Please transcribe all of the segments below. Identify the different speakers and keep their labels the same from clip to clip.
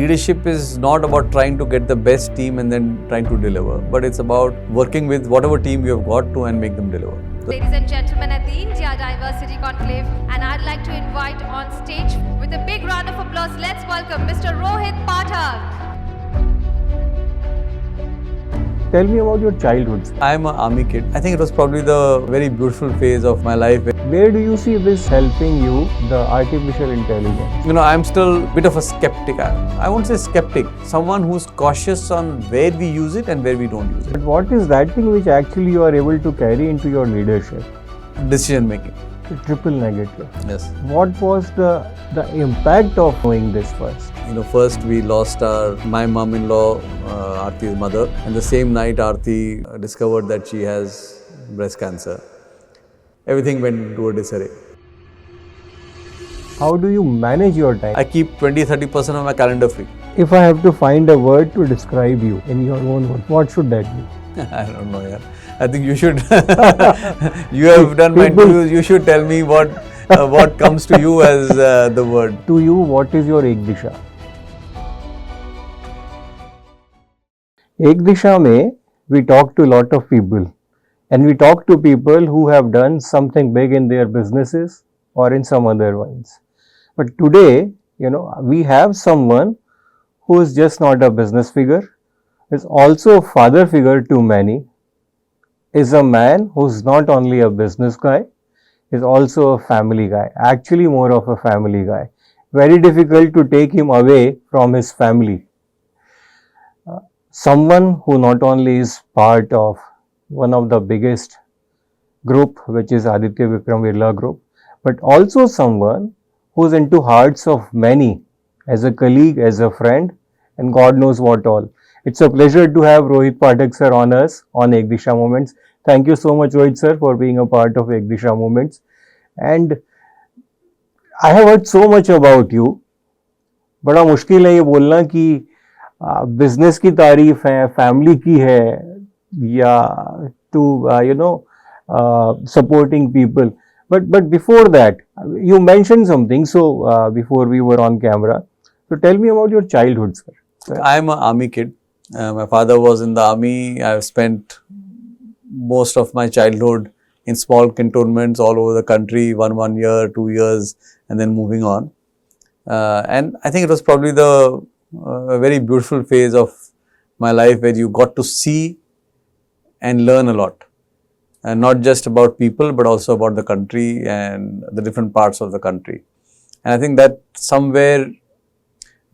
Speaker 1: leadership is not about trying to get the best team and then trying to deliver, but it's about working with whatever team you have got to and make them deliver.
Speaker 2: Ladies and gentlemen, at the India Diversity Conclave, and I'd like to invite on stage with a big round of applause, let's welcome Mr. Rohit Pathak.
Speaker 3: Tell me about your childhood.
Speaker 1: I'm an army kid. I think it was probably the very beautiful phase of my life.
Speaker 3: Where do you see this helping you, the artificial intelligence?
Speaker 1: I'm still a bit of a skeptic. I won't say skeptic, someone who's cautious on where we use it and where we don't use it.
Speaker 3: But what is that thing which actually you are able to carry into your leadership?
Speaker 1: Decision making.
Speaker 3: The triple negative.
Speaker 1: Yes.
Speaker 3: What was the impact of knowing this first?
Speaker 1: First we lost my mom-in-law, Aarti's mother, and the same night Aarti discovered that she has breast cancer. Everything went into a disarray.
Speaker 3: How do you manage your time?
Speaker 1: I keep 20-30% of my calendar free.
Speaker 3: If I have to find a word to describe you in your own words, what should that be?
Speaker 1: I don't know, yaar. I think you should. You have done my interviews. You should tell me what comes to you as the word.
Speaker 3: To you, what is your Ek Disha? Ek Disha mein, we talk to a lot of people. And we talk to people who have done something big in their businesses or in some other ones. But today, we have someone who is just not a business figure, is also a father figure to many, is a man who's not only a business guy, is also a family guy, actually more of a family guy. Very difficult to take him away from his family. Someone who not only is part of one of the biggest group, which is Aditya Birla Group, but also someone who's into hearts of many as a colleague, as a friend, and God knows what all. It's a pleasure to have Rohit Pathak sir on us on Ek Disha Moments. Thank you so much, Rohit sir, for being a part of Ek Disha Moments. And I have heard so much about you. बड़ा मुश्किल है ये बोलना कि business की तारीफ है, family की है, या to supporting people. But before that, you mentioned something. So before we were on camera, so tell me about your childhood, sir.
Speaker 1: I'm an army kid. My father was in the army. I've spent most of my childhood in small cantonments all over the country, one year, 2 years, and then moving on. And I think it was probably the very beautiful phase of my life where you got to see and learn a lot, and not just about people but also about the country and the different parts of the country. And I think that somewhere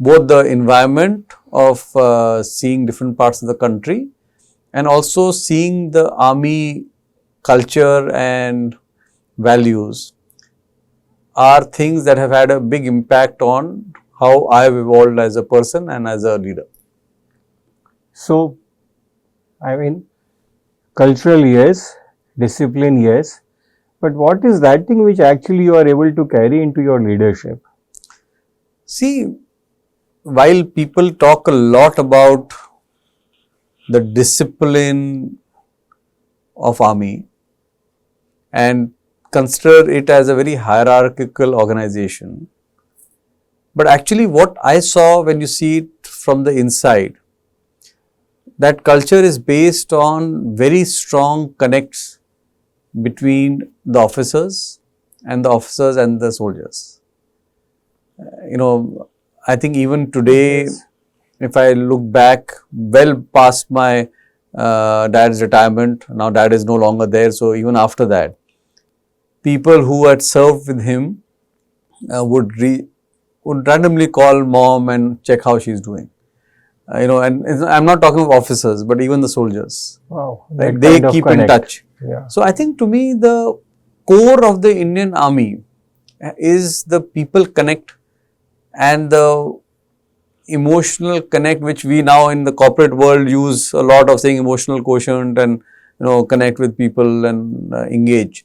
Speaker 1: both the environment of seeing different parts of the country and also seeing the army culture and values are things that have had a big impact on how I have evolved as a person and as a leader.
Speaker 3: So, I mean, cultural, yes, discipline, yes, but what is that thing which actually you are able to carry into your leadership?
Speaker 1: See, while people talk a lot about the discipline of army and consider it as a very hierarchical organization, but actually what I saw when you see it from the inside, that culture is based on very strong connects between the officers and the soldiers. I think even today, yes, if I look back well past my dad's retirement, now dad is no longer there, so even after that, people who had served with him would randomly call mom and check how she's doing. And I'm not talking of officers, but even the soldiers.
Speaker 3: Wow,
Speaker 1: right? They keep in touch.
Speaker 3: Yeah.
Speaker 1: So I think to me the core of the Indian Army is the people connect and the emotional connect, which we now in the corporate world use a lot of saying emotional quotient and connect with people and engage.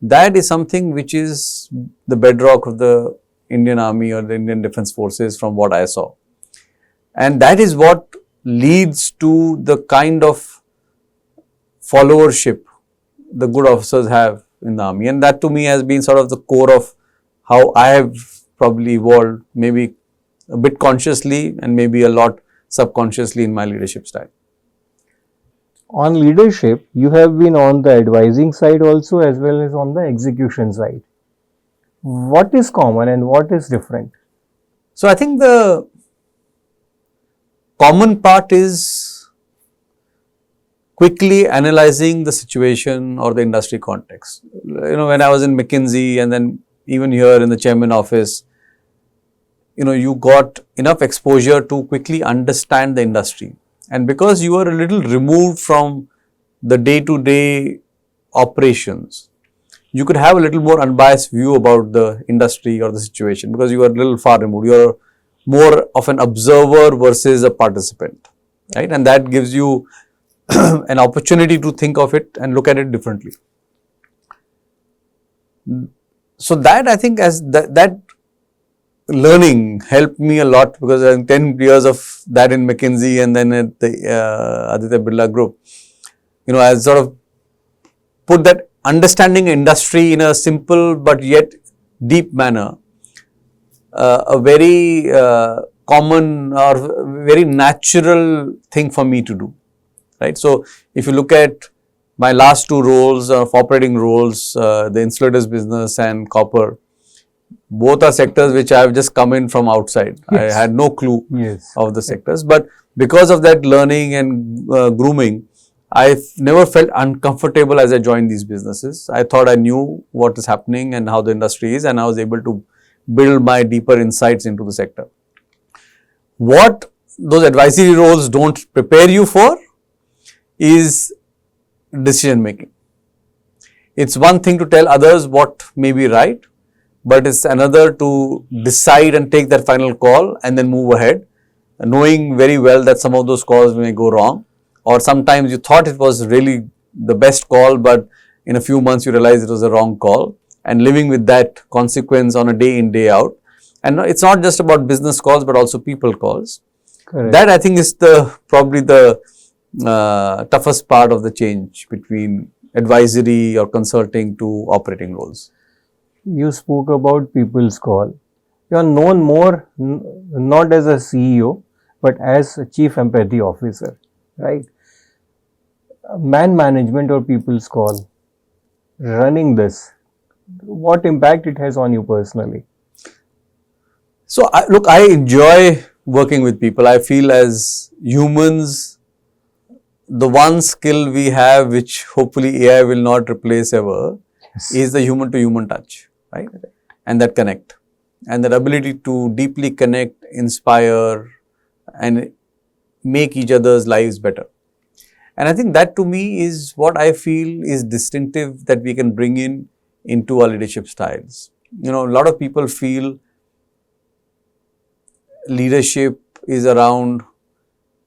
Speaker 1: That is something which is the bedrock of the Indian Army or the Indian Defence Forces from what I saw. And that is what leads to the kind of followership the good officers have in the army. And that to me has been sort of the core of how I have probably evolved, maybe a bit consciously and maybe a lot subconsciously in my leadership style.
Speaker 3: On leadership, you have been on the advising side also as well as on the execution side. What is common and what is different?
Speaker 1: So I think the common part is quickly analyzing the situation or the industry context. When I was in McKinsey and then even here in the chairman office, you got enough exposure to quickly understand the industry. And because you are a little removed from the day-to-day operations, you could have a little more unbiased view about the industry or the situation because you are a little far removed. You are more of an observer versus a participant, right? And that gives you an opportunity to think of it and look at it differently. So that I think as that learning helped me a lot because I had 10 years of that in McKinsey and then at the Aditya Birla Group. I sort of put that understanding industry in a simple but yet deep manner, a very common or very natural thing for me to do, right? So, if you look at my last two roles of operating roles, the insulators business and copper, both are sectors which I have just come in from outside.
Speaker 3: Yes.
Speaker 1: I had no clue
Speaker 3: Yes.
Speaker 1: of the sectors, but because of that learning and grooming, I never felt uncomfortable as I joined these businesses. I thought I knew what is happening and how the industry is, and I was able to build my deeper insights into the sector. What those advisory roles don't prepare you for is decision making. It's one thing to tell others what may be right, but it's another to decide and take that final call and then move ahead, knowing very well that some of those calls may go wrong, or sometimes you thought it was really the best call, but in a few months you realize it was a wrong call, and living with that consequence on a day in, day out. And it's not just about business calls, but also people calls.
Speaker 3: Correct.
Speaker 1: That I think is probably the toughest part of the change between advisory or consulting to operating roles.
Speaker 3: You spoke about people's call. You are known more not as a CEO, but as a chief empathy officer, right? Man management or people's call, running this, what impact it has on you personally?
Speaker 1: So, I enjoy working with people. I feel as humans, the one skill we have, which hopefully AI will not replace ever,
Speaker 3: Yes.
Speaker 1: is the human to human touch, right? And that connect. And that ability to deeply connect, inspire, and make each other's lives better. And I think that to me is what I feel is distinctive that we can bring into our leadership styles. A lot of people feel leadership is around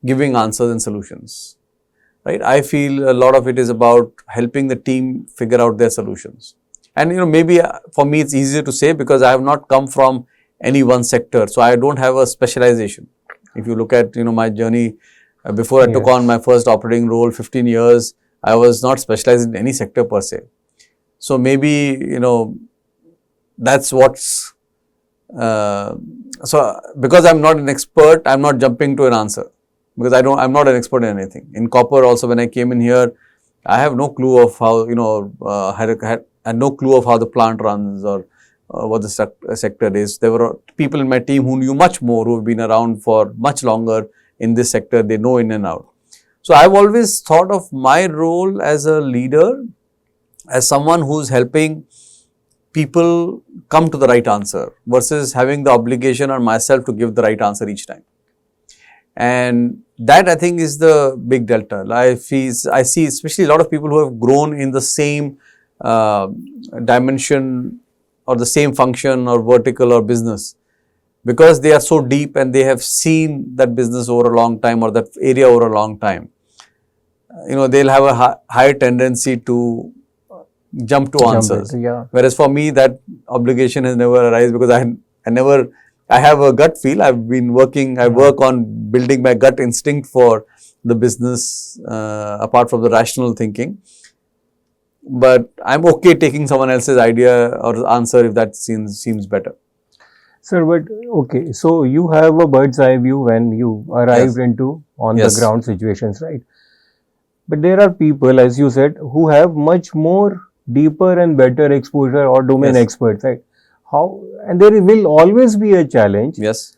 Speaker 1: giving answers and solutions, right? I feel a lot of it is about helping the team figure out their solutions. And maybe for me it's easier to say because I have not come from any one sector, so I don't have a specialization. If you look at my journey before I took on my first operating role, 15 years, I was not specialized in any sector per se. So maybe that's what's so because I'm not an expert, I'm not jumping to an answer because I'm not an expert in anything. In copper also, when I came in here, I have no clue of how had no clue of how the plant runs or what the sector is. There were people in my team who knew much more, who have been around for much longer in this sector. They know in and out. So I've always thought of my role as a leader as someone who's helping people come to the right answer versus having the obligation on myself to give the right answer each time. And that I think is the big delta. I see especially a lot of people who have grown in the same dimension or the same function or vertical or business, because they are so deep and they have seen that business over a long time or that area over a long time. They'll have a higher tendency to jump to answers. Whereas for me, that obligation has never arisen because I have a gut feel. I work on building my gut instinct for the business apart from the rational thinking. But I'm okay taking someone else's idea or answer if that seems better.
Speaker 3: Sir, but okay, so you have a bird's eye view when you arrived
Speaker 1: Yes.
Speaker 3: into on
Speaker 1: Yes.
Speaker 3: the ground situations, right? But there are people, as you said, who have much more deeper and better exposure or domain
Speaker 1: Yes.
Speaker 3: experts, right? How, and there will always be a challenge
Speaker 1: Yes.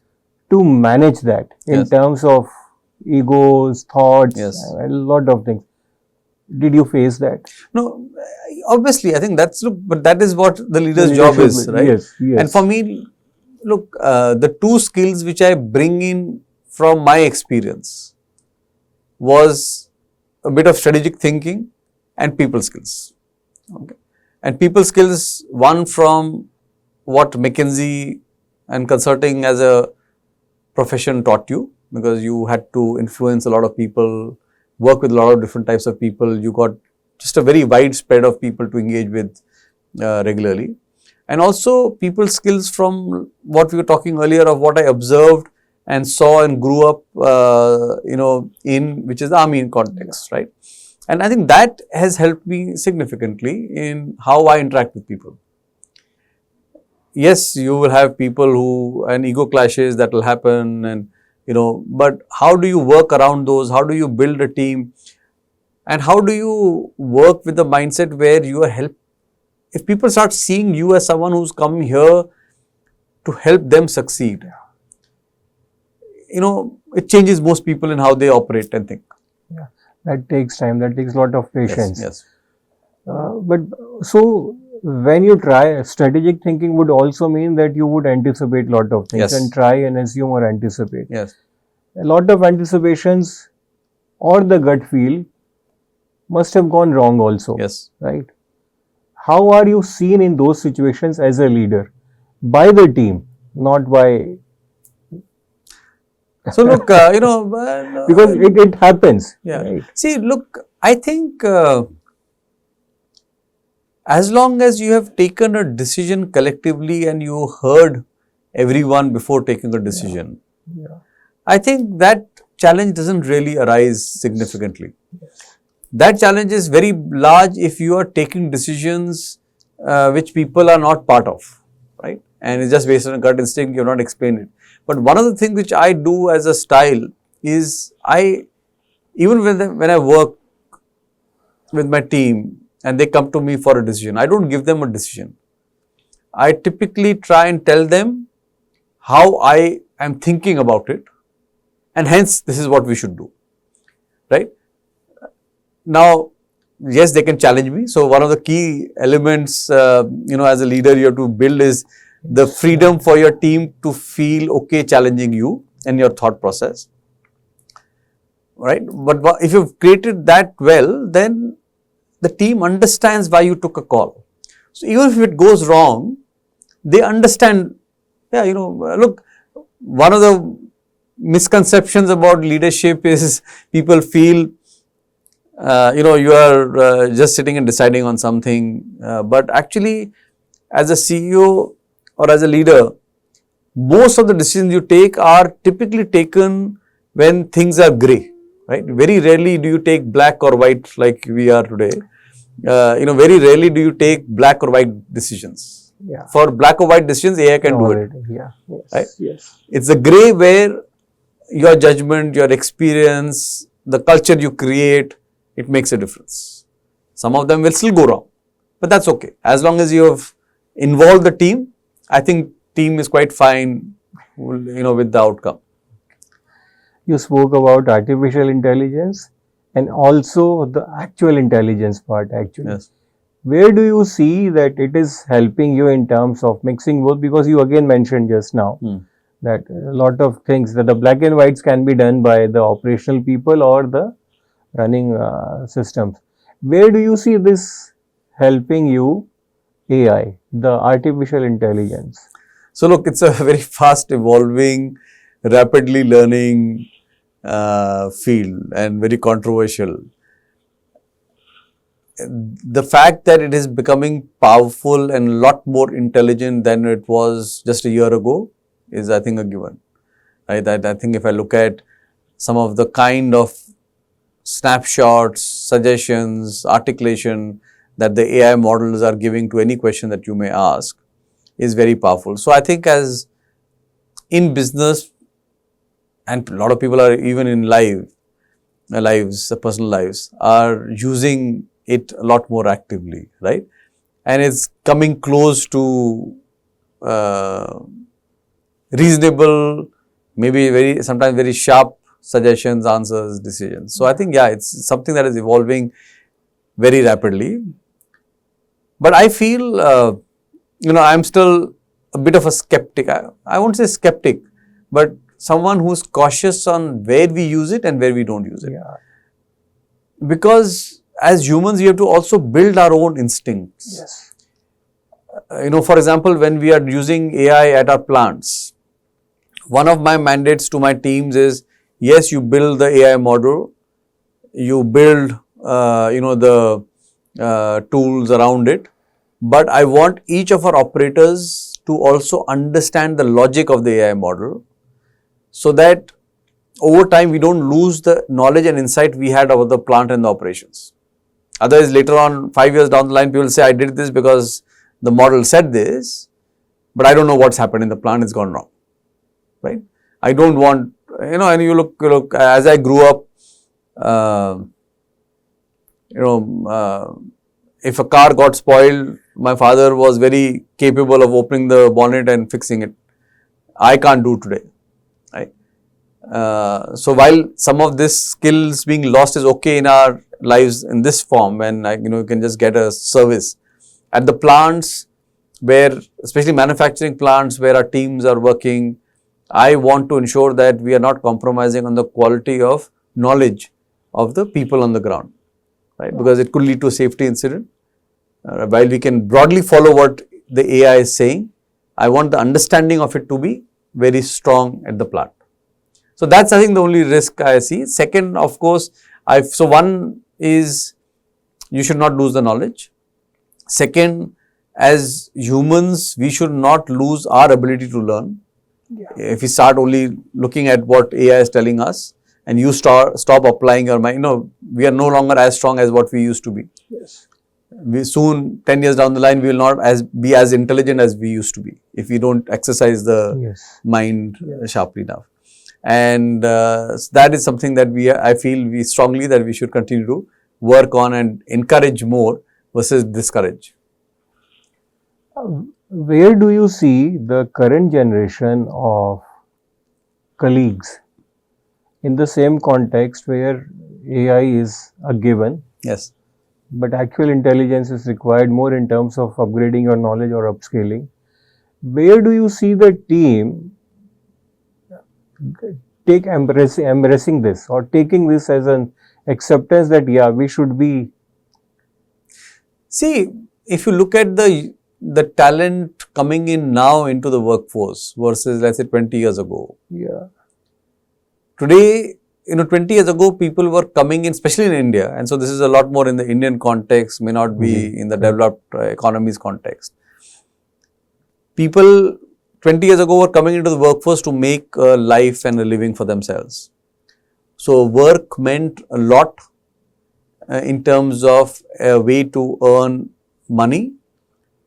Speaker 3: to manage that in
Speaker 1: Yes.
Speaker 3: terms of egos, thoughts,
Speaker 1: Yes.
Speaker 3: a lot of things. Did you face that?
Speaker 1: No, obviously, I think that's, look, but that is what the leader's
Speaker 3: The
Speaker 1: job
Speaker 3: leadership,
Speaker 1: is, right?
Speaker 3: yes, yes.
Speaker 1: And for me, look, the two skills which I bring in from my experience was a bit of strategic thinking and people skills. Okay. And people skills, one from what McKinsey and consulting as a profession taught you, because you had to influence a lot of people, work with a lot of different types of people. You got just a very wide spread of people to engage with regularly. And also people skills from what we were talking earlier of what I observed and saw and grew up, in which is the army context, right? And I think that has helped me significantly in how I interact with people. Yes, you will have people who, and ego clashes that will happen, and but how do you work around those? How do you build a team? And how do you work with the mindset where you are if people start seeing you as someone who's come here to help them succeed, it changes most people in how they operate and think.
Speaker 3: Yeah, that takes time. That takes a lot of patience.
Speaker 1: Yes.
Speaker 3: But so when you try, strategic thinking would also mean that you would anticipate a lot of things
Speaker 1: Yes.
Speaker 3: and try and assume or anticipate.
Speaker 1: Yes.
Speaker 3: A lot of anticipations or the gut feel must have gone wrong also.
Speaker 1: Yes.
Speaker 3: Right? How are you seen in those situations as a leader? By the team, not by...
Speaker 1: So look,
Speaker 3: because it happens.
Speaker 1: Yeah.
Speaker 3: Right?
Speaker 1: See, look, I think as long as you have taken a decision collectively and you heard everyone before taking a decision,
Speaker 3: Yeah.
Speaker 1: I think that challenge doesn't really arise significantly. That challenge is very large if you are taking decisions which people are not part of, right? And it's just based on a gut instinct, you've not explained it. But one of the things which I do as a style is even when I work with my team and they come to me for a decision, I don't give them a decision. I typically try and tell them how I am thinking about it, and hence this is what we should do, right? Now, yes, they can challenge me. So, one of the key elements, as a leader you have to build is the freedom for your team to feel okay challenging you and your thought process, right? But if you've created that well, then the team understands why you took a call. So, even if it goes wrong, they understand, look, one of the misconceptions about leadership is people feel, you are just sitting and deciding on something, but actually as a CEO or as a leader, most of the decisions you take are typically taken when things are grey, right? Very rarely do you take black or white like we are today. Very rarely do you take black or white decisions.
Speaker 3: Yeah.
Speaker 1: For black or white decisions, AI can do it.
Speaker 3: Yeah. Yes.
Speaker 1: Right?
Speaker 3: Yes.
Speaker 1: It's the grey where your judgment, your experience, the culture you create, it makes a difference. Some of them will still go wrong, but that's okay. As long as you have involved the team, I think team is quite fine, with the outcome.
Speaker 3: You spoke about artificial intelligence and also the actual intelligence part actually.
Speaker 1: Yes.
Speaker 3: Where do you see that it is helping you in terms of mixing both? Because you again mentioned just now that a lot of things, that the black and whites can be done by the operational people or the running systems. Where do you see this helping you, AI, the artificial intelligence?
Speaker 1: So look, it's a very fast evolving, rapidly learning field and very controversial. The fact that it is becoming powerful and a lot more intelligent than it was just a year ago is, I think, a given. Right? I think if I look at some of the kind of snapshots, suggestions, articulation that the AI models are giving to any question that you may ask is very powerful. So, I think as in business, and a lot of people are even in personal lives, are using it a lot more actively, right? And it's coming close to reasonable, maybe sometimes very sharp suggestions, answers, decisions. So I think, yeah, it's something that is evolving very rapidly. But I feel, I'm still a bit of a skeptic. I won't say skeptic, but someone who's cautious on where we use it and where we don't use it.
Speaker 3: Yeah.
Speaker 1: Because as humans, we have to also build our own instincts.
Speaker 3: Yes.
Speaker 1: For example, when we are using AI at our plants, one of my mandates to my teams is, yes, you build the AI model, you build, the tools around it, but I want each of our operators to also understand the logic of the AI model, so that over time we don't lose the knowledge and insight we had about the plant and the operations. Otherwise, later on, 5 years down the line, people say, I did this because the model said this, but I don't know what's happened in the plant, it's gone wrong, right? I don't want, and you look, as I grew up, if a car got spoiled, my father was very capable of opening the bonnet and fixing it. I can't do today, right? So while some of this skills being lost is okay in our lives in this form, and you can just get a service at the plants where, especially manufacturing plants where our teams are working, I want to ensure that we are not compromising on the quality of knowledge of the people on the ground, right? Because it could lead to a safety incident. While we can broadly follow what the AI is saying, I want the understanding of it to be very strong at the plant. So that's, I think, the only risk I see. Second, of course, so one is you should not lose the knowledge. Second, as humans, we should not lose our ability to learn. Yeah. If we start only looking at what AI is telling us and you stop applying your mind, we are no longer as strong as what we used to be.
Speaker 3: Yes.
Speaker 1: We soon, 10 years down the line, we will not be as intelligent as we used to be if we don't exercise the mind sharply enough. And that is something that I feel strongly that we should continue to work on and encourage more versus discourage.
Speaker 3: Where do you see the current generation of colleagues in the same context where AI is a given?
Speaker 1: Yes.
Speaker 3: But actual intelligence is required more in terms of upgrading your knowledge or upscaling. Where do you see the team embracing this or taking this as an acceptance that, yeah, we should be?
Speaker 1: See, if you look at the talent coming in now into the workforce versus, let's say, 20 years ago.
Speaker 3: Yeah.
Speaker 1: Today, 20 years ago, people were coming in, especially in India, and so this is a lot more in the Indian context, may not be in the developed economies context. People 20 years ago were coming into the workforce to make a life and a living for themselves. So work meant a lot in terms of a way to earn money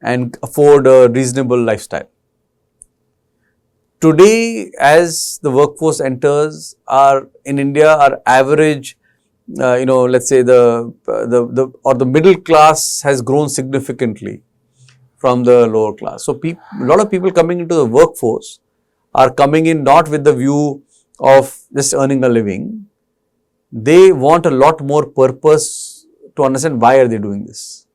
Speaker 1: and afford a reasonable lifestyle. Today, as the workforce enters, in India, our average, let's say the middle class has grown significantly from the lower class. So a lot of people coming into the workforce are coming in not with the view of just earning a living. They want a lot more purpose to understand why are they doing this.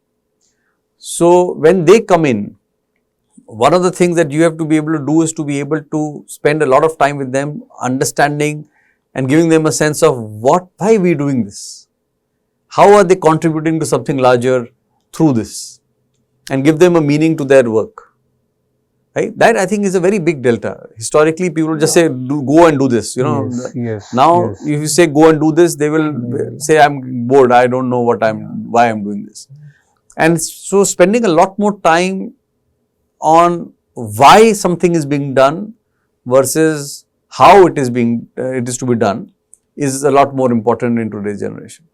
Speaker 1: So when they come in, one of the things that you have to be able to do is to be able to spend a lot of time with them, understanding and giving them a sense of why are we doing this? How are they contributing to something larger through this? And give them a meaning to their work. Right? That, I think, is a very big delta. Historically, people just say, go and do this. Now, if you say go and do this, they will say, I'm bored. I don't know why I'm doing this. And so spending a lot more time on why something is being done versus how it is to be done is a lot more important in today's generation.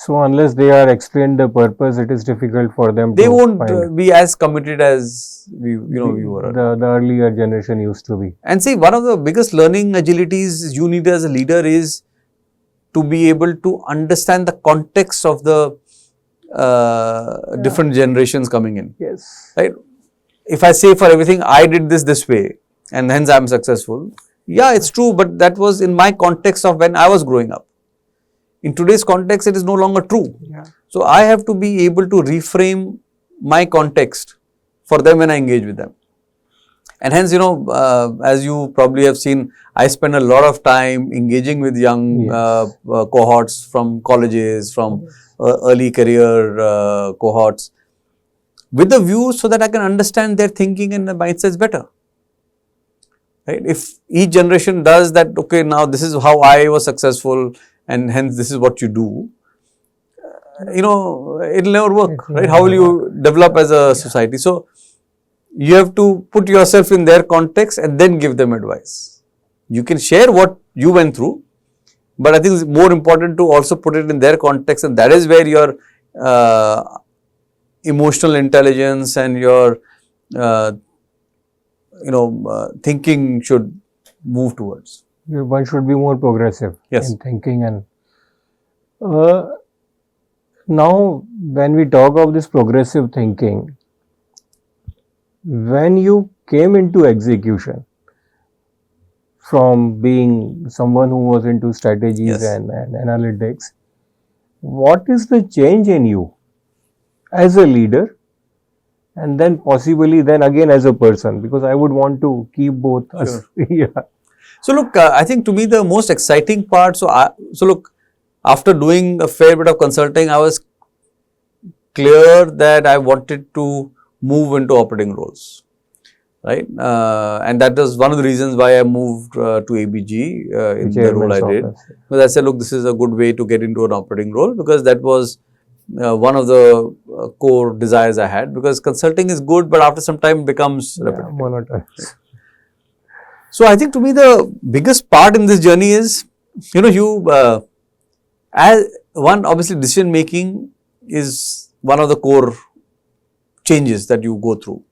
Speaker 3: So unless they are explained the purpose, it is difficult for them
Speaker 1: They
Speaker 3: to
Speaker 1: won't
Speaker 3: find
Speaker 1: be as committed as we were.
Speaker 3: the earlier generation used to be.
Speaker 1: And see, one of the biggest learning agilities you need as a leader is to be able to understand the context of the different generations coming in.
Speaker 3: Yes.
Speaker 1: Right? If I say for everything, I did this way and hence I am successful. Yeah, it's true, but that was in my context of when I was growing up. In today's context, it is no longer true.
Speaker 3: Yeah.
Speaker 1: So, I have to be able to reframe my context for them when I engage with them. And hence, as you probably have seen, I spend a lot of time engaging with young
Speaker 3: Yes.
Speaker 1: cohorts from colleges, from early career cohorts, with the view so that I can understand their thinking and their mindsets better. Right? If each generation does that, okay, now this is how I was successful and hence this is what you do, it will never work, right? How will you develop as a society? So, you have to put yourself in their context and then give them advice. You can share what you went through, but I think it's more important to also put it in their context, and that is where your emotional intelligence and your thinking should move towards.
Speaker 3: One should be more progressive
Speaker 1: Yes.
Speaker 3: in thinking. And now when we talk of this progressive thinking, when you came into execution from being someone who was into strategies
Speaker 1: Yes.
Speaker 3: and analytics, what is the change in you as a leader and then possibly then again as a person? Because I would want to keep both us. Yeah.
Speaker 1: So, look, I think to me the most exciting part, so look, after doing a fair bit of consulting, I was clear that I wanted to move into operating roles, right? And that was one of the reasons why I moved to ABG in the role I did. Because I said, look, this is a good way to get into an operating role, because that was one of the core desires I had, because consulting is good, but after some time it becomes repetitive.
Speaker 3: Monotonous.
Speaker 1: So, I think to me the biggest part in this journey is, as one, obviously decision making is one of the core changes that you go through,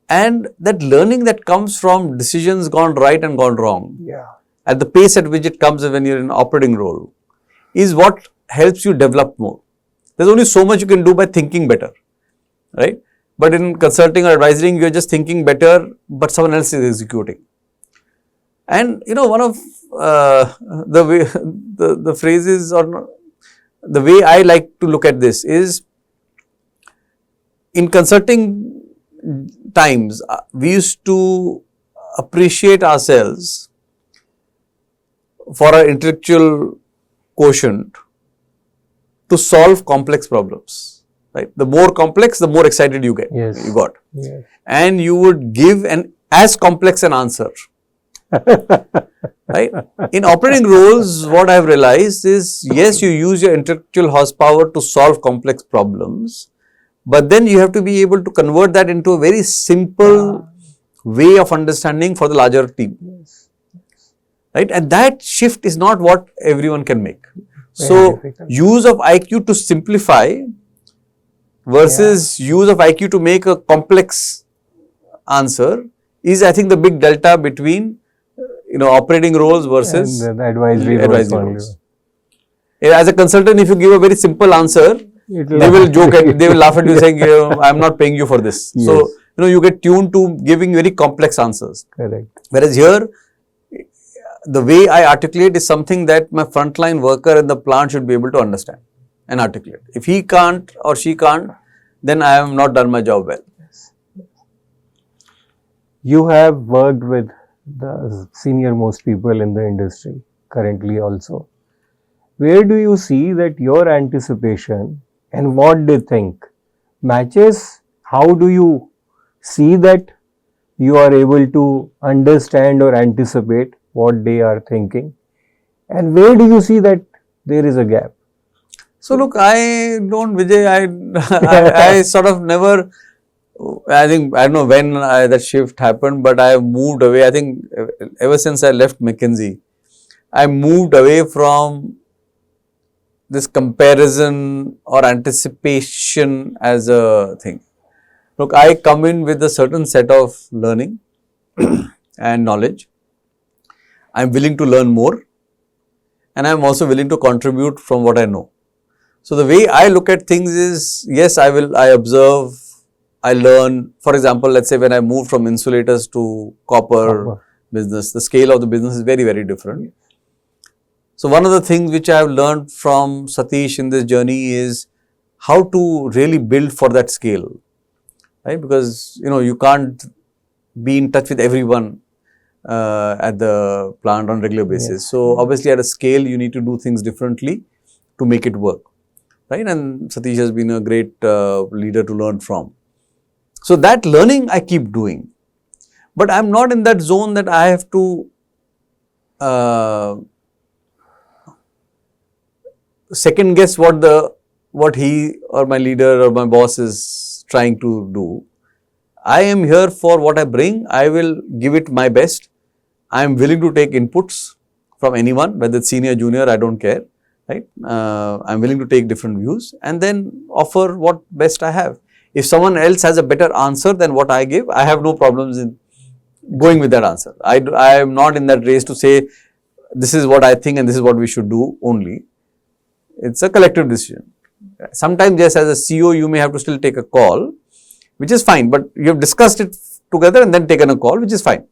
Speaker 1: and that learning that comes from decisions gone right and gone wrong,
Speaker 3: Yeah.
Speaker 1: at the pace at which it comes when you're in an operating role, is what helps you develop more. There's only so much you can do by thinking better, right? But in consulting or advising, you're just thinking better, but someone else is executing. And one of the way the phrases, or the way I like to look at this is, in consulting times, we used to appreciate ourselves for our intellectual quotient to solve complex problems, right? The more complex, the more excited you get.
Speaker 3: Yes.
Speaker 1: You got.
Speaker 3: Yes.
Speaker 1: And you would give as complex an answer. Right? In operating roles, what I have realized is, yes, you use your intellectual horsepower to solve complex problems, but then you have to be able to convert that into a very simple way of understanding for the larger team.
Speaker 3: Yes.
Speaker 1: Right? And that shift is not what everyone can make.
Speaker 3: Very
Speaker 1: So,
Speaker 3: difficult.
Speaker 1: use of IQ to simplify versus use of IQ to make a complex answer is, I think, the big delta between operating roles versus
Speaker 3: And the advisory
Speaker 1: roles. As a consultant, if you give a very simple answer, they will joke at, they will laugh at you saying, I am not paying you for this.
Speaker 3: Yes.
Speaker 1: So, you get tuned to giving very complex answers.
Speaker 3: Correct.
Speaker 1: Whereas here, the way I articulate is something that my frontline worker in the plant should be able to understand and articulate. If he can't or she can't, then I have not done my job well.
Speaker 3: You have worked with the senior most people in the industry currently also. Where do you see that your anticipation and what they think matches? How do you see that you are able to understand or anticipate what they are thinking? And where do you see that there is a gap?
Speaker 1: So, look, I don't, Vijay, I sort of never, I think, I don't know when that shift happened, but I have moved away. I think ever since I left McKinsey, I moved away from this comparison or anticipation as a thing. Look, I come in with a certain set of learning and knowledge. I am willing to learn more, and I am also willing to contribute from what I know. So, the way I look at things is, yes, I observe, I learn. For example, let's say when I moved from insulators to copper business, the scale of the business is very, very different. So, one of the things which I have learned from Satish in this journey is how to really build for that scale, right? Because, you can't be in touch with everyone at the plant on regular basis. So, obviously at a scale, you need to do things differently to make it work, right? And Satish has been a great leader to learn from. So, that learning I keep doing, but I am not in that zone that I have to second guess what he or my leader or my boss is trying to do. I am here for what I bring. I will give it my best. I am willing to take inputs from anyone, whether it's senior, junior, I don't care, right? I am willing to take different views and then offer what best I have. If someone else has a better answer than what I give, I have no problems in going with that answer. I am not in that race to say, this is what I think and this is what we should do only. It's a collective decision. Sometimes, yes, as a CEO, you may have to still take a call, which is fine, but you have discussed it together and then taken a call, which is fine.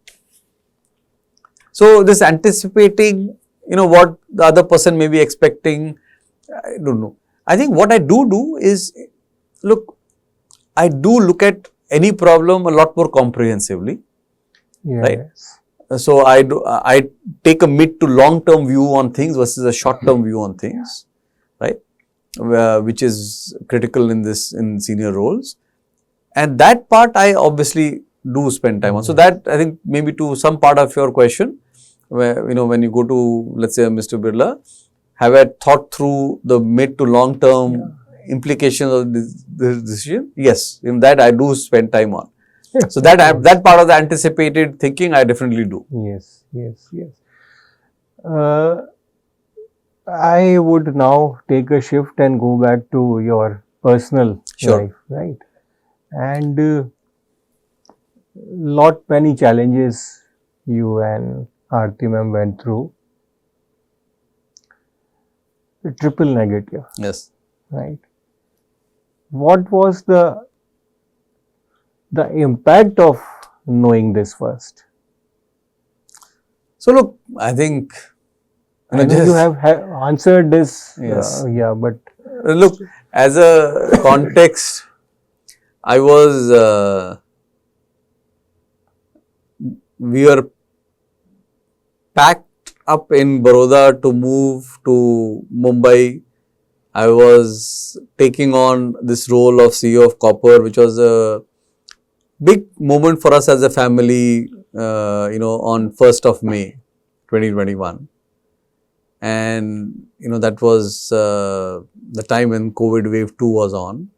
Speaker 1: So, this anticipating, what the other person may be expecting, I don't know. I think what I do is, look, I do look at any problem a lot more comprehensively, right? So, I take a mid to long term view on things versus a short term view on things, right? Which is critical in senior roles. And that part I obviously do spend time on. So, that I think maybe to some part of your question, where when you go to, let's say, Mr. Birla, have I thought through the mid to long term implications of this decision? Yes, in that I do spend time on. So, that part of the anticipated thinking I definitely do.
Speaker 3: Yes. I would now take a shift and go back to your personal life, right? And many challenges you and Aarti ma'am went through. Triple negative.
Speaker 1: Yes.
Speaker 3: Right. What was the impact of knowing this first?
Speaker 1: So, look, I think
Speaker 3: I know you have answered this.
Speaker 1: Yes.
Speaker 3: But
Speaker 1: look, as a context, I was, we were packed up in Baroda to move to Mumbai. I was taking on this role of CEO of Copper, which was a big moment for us as a family, on 1st of May, 2021. And, that was the time when COVID wave 2 was on.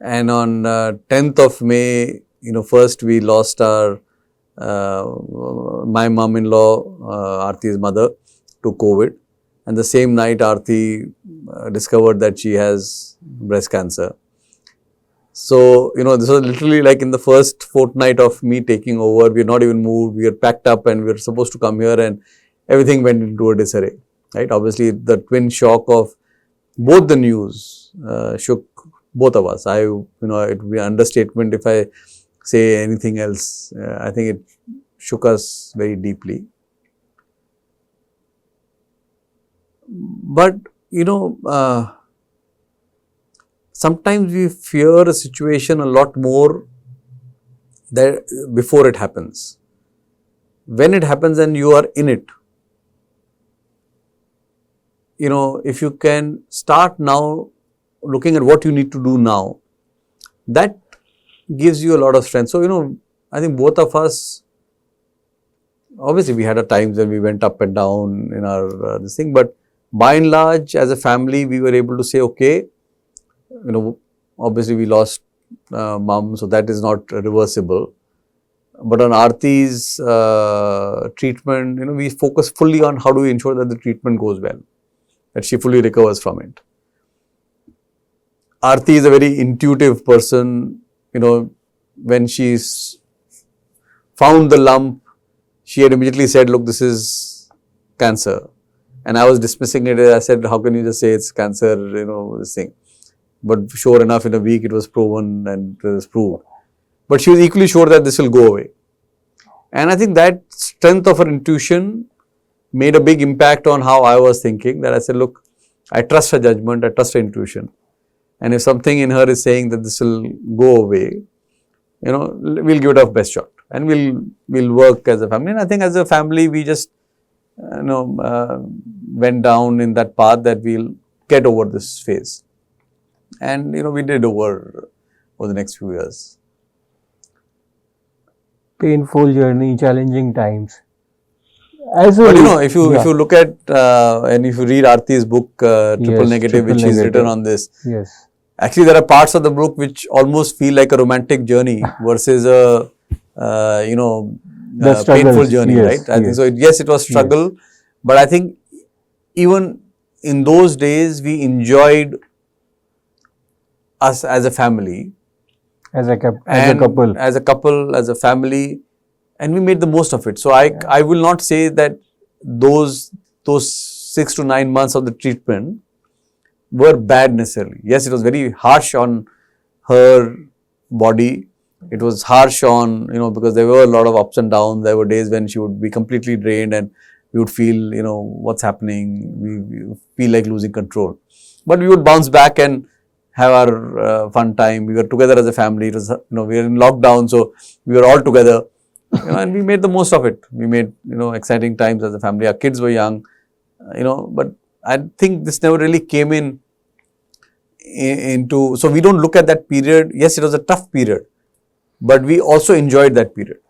Speaker 1: And on 10th of May, first we lost my mom-in-law, Aarti's mother, to COVID. And the same night, Aarti discovered that she has breast cancer. So, this was literally like in the first fortnight of me taking over. We had not even moved. We were packed up and we were supposed to come here and everything went into a disarray, right? Obviously, the twin shock of both the news shook both of us. It would be an understatement if I say anything else. I think it shook us very deeply. But, sometimes we fear a situation a lot more before it happens. When it happens and you are in it, if you can start now looking at what you need to do now, that gives you a lot of strength. So, I think both of us, obviously we had a times when we went up and down in our this thing, but by and large as a family we were able to say, okay, obviously we lost mom, so that is not reversible. But on Aarti's treatment, we focus fully on how do we ensure that the treatment goes well. that she fully recovers from it. Aarti is a very intuitive person. When she's found the lump, she had immediately said, look, this is cancer. And I was dismissing it. I said, how can you just say it's cancer, this thing. But sure enough, in a week, it was proven and it was proved. But she was equally sure that this will go away. And I think that strength of her intuition made a big impact on how I was thinking. That I said, look, I trust her judgment, I trust her intuition. And if something in her is saying that this will go away, we'll give it our best shot. And we'll work as a family. And I think as a family, we just, went down in that path that we'll get over this phase. And, we did over the next few years.
Speaker 3: Painful journey, challenging times.
Speaker 1: But if you look at and if you read Aarti's book, Triple Negative, which she's written on this,
Speaker 3: yes,
Speaker 1: actually there are parts of the book which almost feel like a romantic journey versus a painful journey, right? I think so. Yes, it was struggle, but I think even in those days we enjoyed us as a family, as a couple, as a family, and we made the most of it. So I will not say that those 6 to 9 months of the treatment were bad necessarily. Yes, it was very harsh on her body. It was harsh on, because there were a lot of ups and downs. There were days when she would be completely drained and we would feel, what's happening. We feel like losing control. But we would bounce back and have our fun time. We were together as a family. It was, we were in lockdown, so we were all together, and we made the most of it. We made, exciting times as a family. Our kids were young, but I think this never really came into, so we don't look at that period. Yes, it was a tough period, but we also enjoyed that period.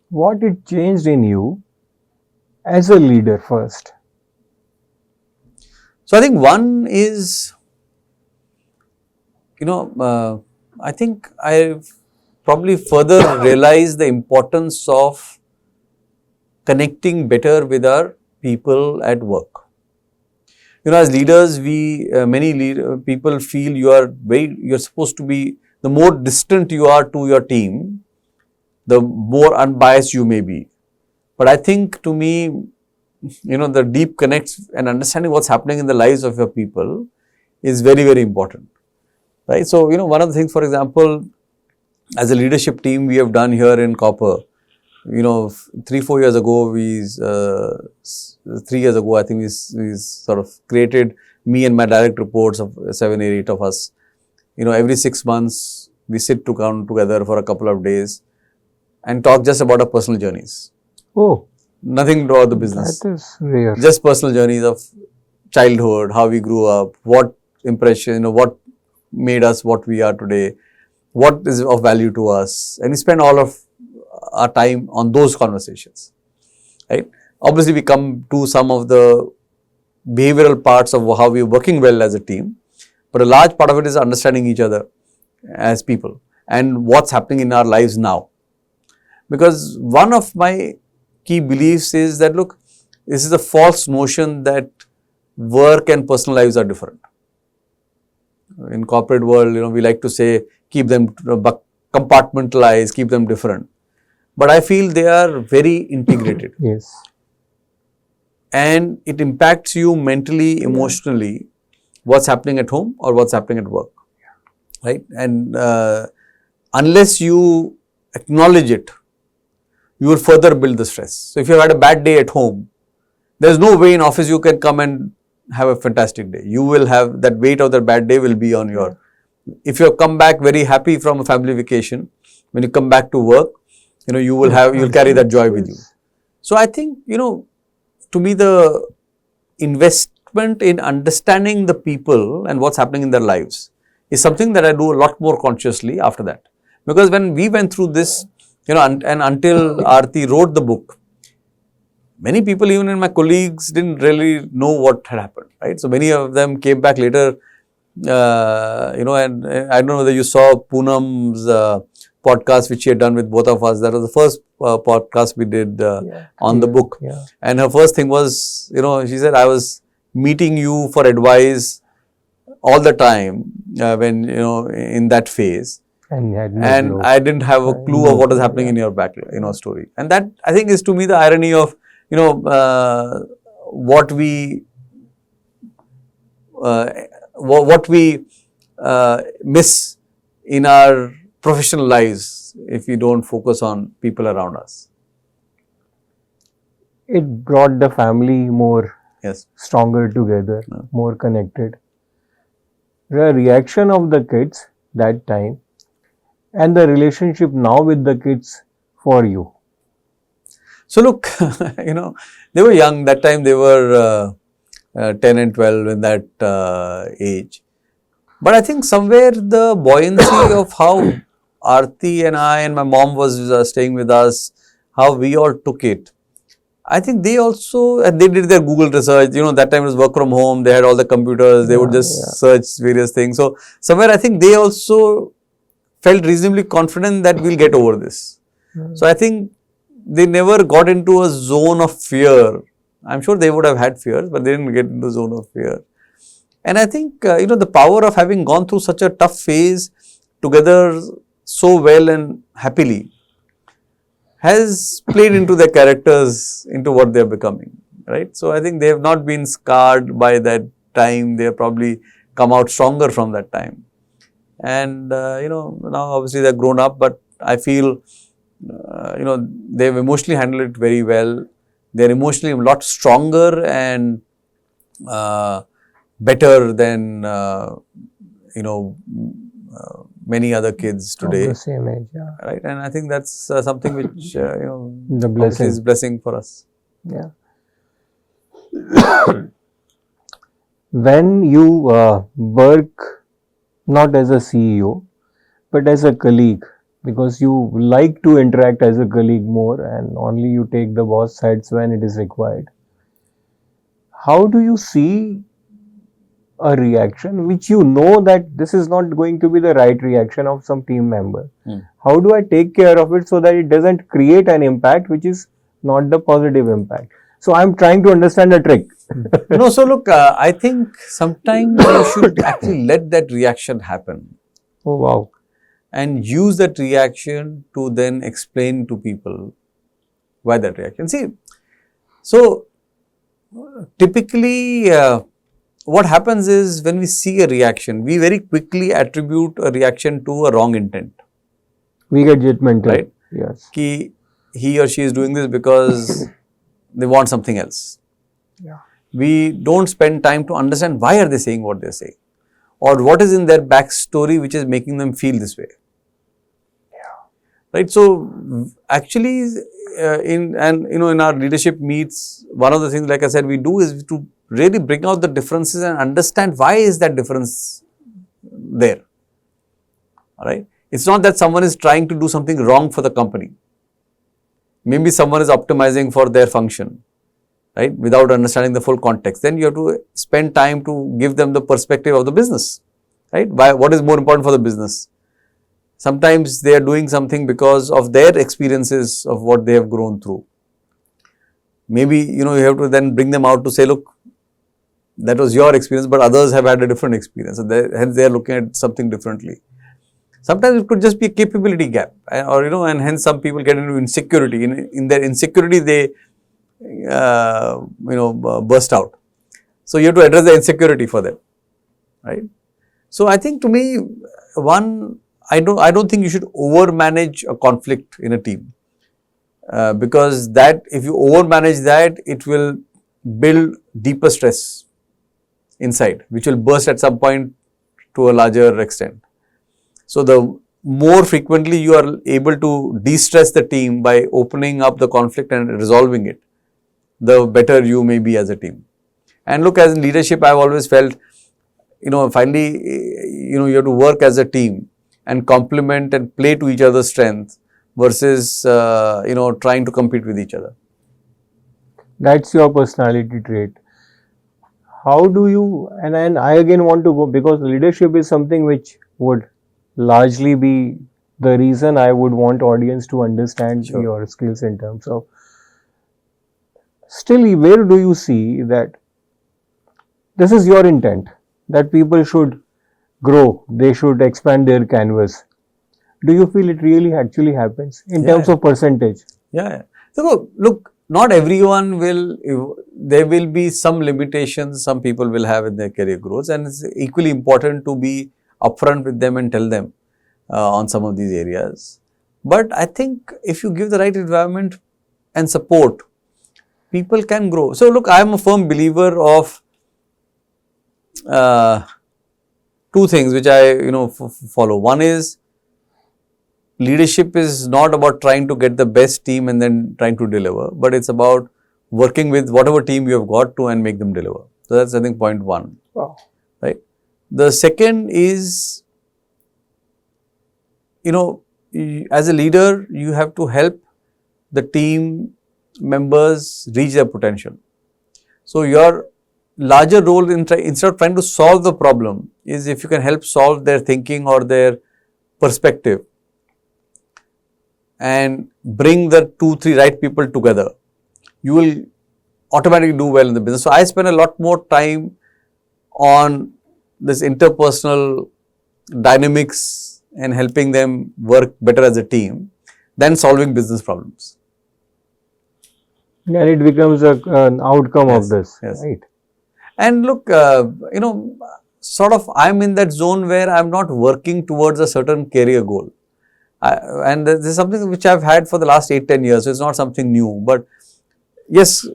Speaker 3: What it changed in you as a leader first?
Speaker 1: So I think one is, I think I've probably further realized the importance of connecting better with our people at work. As leaders, many people feel you're supposed to be, the more distant you are to your team, the more unbiased you may be. But I think to me, the deep connects and understanding what's happening in the lives of your people is very, very important. Right. So, one of the things, for example, as a leadership team we have done here in Copper, 3-4 years ago, 3 years ago, I think we sort of created, me and my direct reports of 7 or 8 of us. Every 6 months we sit together for a couple of days and talk just about our personal journeys.
Speaker 3: Oh,
Speaker 1: nothing about the business.
Speaker 3: That is rare.
Speaker 1: Just personal journeys of childhood, how we grew up, what impression, what made us what we are today, what is of value to us, and we spend all of our time on those conversations, right? Obviously, we come to some of the behavioral parts of how we are working well as a team, but a large part of it is understanding each other as people and what's happening in our lives now. Because one of my key beliefs is that, look, this is a false notion that work and personal lives are different. In corporate world, we like to say, keep them compartmentalized, keep them different. But I feel they are very integrated.
Speaker 3: Yes.
Speaker 1: And it impacts you mentally, emotionally, what's happening at home or what's happening at work. Right? And unless you acknowledge it, you will further build the stress. So if you had a bad day at home, there's no way in office you can come and have a fantastic day. You will have that weight of that bad day will be on your, if you have come back very happy from a family vacation, when you come back to work, you'll carry that joy with you. So I think, to me, the investment in understanding the people and what's happening in their lives is something that I do a lot more consciously after that. Because when we went through this, and until Aarti wrote the book, many people, even in my colleagues, didn't really know what had happened, right? So many of them came back later, and I don't know whether you saw Poonam's podcast, which she had done with both of us. That was the first podcast we did on the book.
Speaker 3: Yeah.
Speaker 1: And her first thing was, she said, I was meeting you for advice all the time when, in that phase.
Speaker 3: And, had no
Speaker 1: And
Speaker 3: clue.
Speaker 1: I didn't have a clue of what is happening in your back, story. And that, I think, is to me the irony of, what we miss in our professional lives if we don't focus on people around us.
Speaker 3: It brought the family more
Speaker 1: Yes.
Speaker 3: stronger together, more connected. The reaction of the kids that time and the relationship now with the kids for you.
Speaker 1: So look, they were young that time. They were 10 and 12 in that age. But I think somewhere the buoyancy of how Aarti and I and my mom was staying with us, how we all took it. I think they also, and they did their Google research, that time it was work from home, they had all the computers, they would just search various things. So somewhere I think they also felt reasonably confident that we'll get over this. So I think they never got into a zone of fear. I'm sure they would have had fears, but they didn't get into the zone of fear. And I think, the power of having gone through such a tough phase together so well and happily has played into their characters, into what they're becoming, right? So I think they have not been scarred by that time. They have probably come out stronger from that time. And, now obviously they're grown up, but I feel, they've emotionally handled it very well. They're emotionally a lot stronger and better than, many other kids today.
Speaker 3: Of the same age, yeah.
Speaker 1: Right, and I think that's something which,
Speaker 3: The blessing.
Speaker 1: is blessing for us.
Speaker 3: Yeah. When you work not as a CEO, but as a colleague, because you like to interact as a colleague more and only you take the boss sides when it is required. How do you see a reaction which you know that this is not going to be the right reaction of some team member? How do I take care of it so that it doesn't create an impact which is not the positive impact? So I'm trying to understand the trick.
Speaker 1: No, so look, I think sometimes you should actually let that reaction happen.
Speaker 3: Oh wow.
Speaker 1: And use that reaction to then explain to people why that reaction. See, so typically what happens is when we see a reaction, we very quickly attribute a reaction to a wrong intent.
Speaker 3: We get judgmental.
Speaker 1: Right?
Speaker 3: Yes.
Speaker 1: He or she is doing this because they want something else.
Speaker 3: Yeah.
Speaker 1: We don't spend time to understand why are they saying what they're saying, or what is in their backstory which is making them feel this way. Right. So actually, in our leadership meets, one of the things, like I said, we do is to really bring out the differences and understand why is that difference there. All right. It's not that someone is trying to do something wrong for the company. Maybe someone is optimizing for their function, right, without understanding the full context. Then you have to spend time to give them the perspective of the business, right? What is more important for the business? Sometimes they are doing something because of their experiences of what they have grown through. Maybe, you have to then bring them out to say, look, that was your experience, but others have had a different experience. And hence they are looking at something differently. Sometimes it could just be a capability gap, or, and hence some people get into insecurity. In their insecurity, they, burst out. So you have to address the insecurity for them, right? So I think, to me, I don't think you should overmanage a conflict in a team, because if you overmanage that, it will build deeper stress inside, which will burst at some point to a larger extent. So the more frequently you are able to de-stress the team by opening up the conflict and resolving it, the better you may be as a team. And look, as in leadership, I've always felt, finally, you have to work as a team and complement and play to each other's strength versus, trying to compete with each other.
Speaker 3: That's your personality trait. How do you, and I again want to go, because leadership is something which would largely be the reason I would want audience to understand your skills in terms of, still, where do you see that this is your intent that people should grow, they should expand their canvas. Do you feel it really actually happens in terms of percentage?
Speaker 1: Yeah. So look, not everyone will, there will be some limitations some people will have in their career growth, and it's equally important to be upfront with them and tell them on some of these areas. But I think if you give the right environment and support, people can grow. So look, I am a firm believer of two things which I follow. One is, leadership is not about trying to get the best team and then trying to deliver, but it's about working with whatever team you have got to and make them deliver. So that's, I think, point one.
Speaker 3: Wow.
Speaker 1: Right. The second is, as a leader, you have to help the team members reach their potential. So your larger role instead of trying to solve the problem is if you can help solve their thinking or their perspective and bring the 2-3 right people together, you will automatically do well in the business. So I spend a lot more time on this interpersonal dynamics and helping them work better as a team than solving business problems.
Speaker 3: And it becomes an outcome of this, right?
Speaker 1: And look, sort of I'm in that zone where I'm not working towards a certain career goal. And this is something which I've had for the last 8-10 years, so it's not something new. But yes,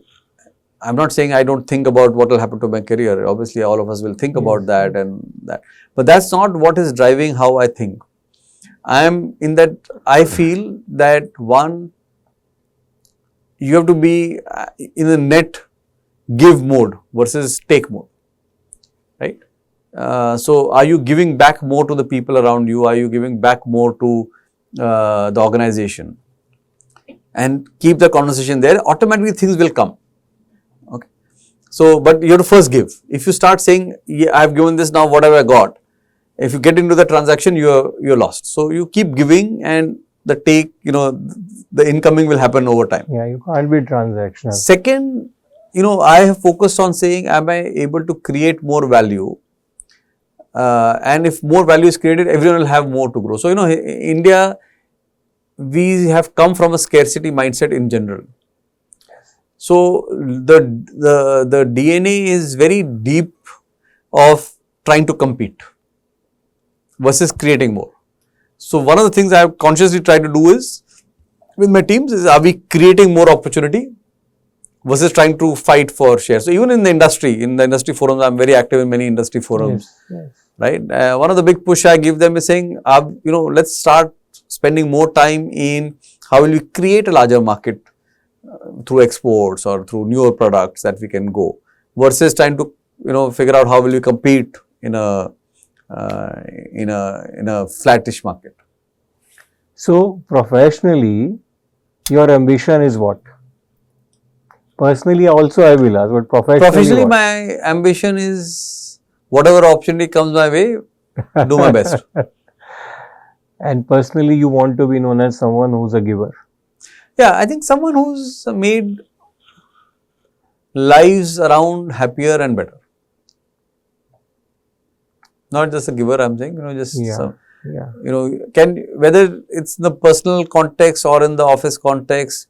Speaker 1: I'm not saying I don't think about what will happen to my career. Obviously, all of us will think about that and that. But that's not what is driving how I think. I feel that one, you have to be in a net give mode versus take mode, right? So, are you giving back more to the people around you? Are you giving back more to the organization? And keep the conversation there, automatically things will come. Okay. So, but you have to first give. If you start saying, yeah, I have given this, now what have I got? If you get into the transaction, you're lost. So, you keep giving and the take, the incoming will happen over time.
Speaker 3: Yeah, you can't be transactional.
Speaker 1: Second, I have focused on saying, am I able to create more value? And if more value is created, everyone will have more to grow. So, India, we have come from a scarcity mindset in general. So, the DNA is very deep of trying to compete versus creating more. So, one of the things I have consciously tried to do is, with my teams, is are we creating more opportunity versus trying to fight for share. So, even in the industry forums, I am very active in many industry forums, right? One of the big push I give them is saying, let's start spending more time in how will we create a larger market through exports or through newer products that we can go, versus trying to, figure out how will we compete in a flattish market.
Speaker 3: So, professionally, your ambition is what? Personally, also I will ask, but professionally what?
Speaker 1: My ambition is whatever opportunity comes my way, do my best.
Speaker 3: And personally, you want to be known as someone who's a giver.
Speaker 1: Yeah, I think someone who's made lives around happier and better. Not just a giver, I'm saying, whether it's in the personal context or in the office context,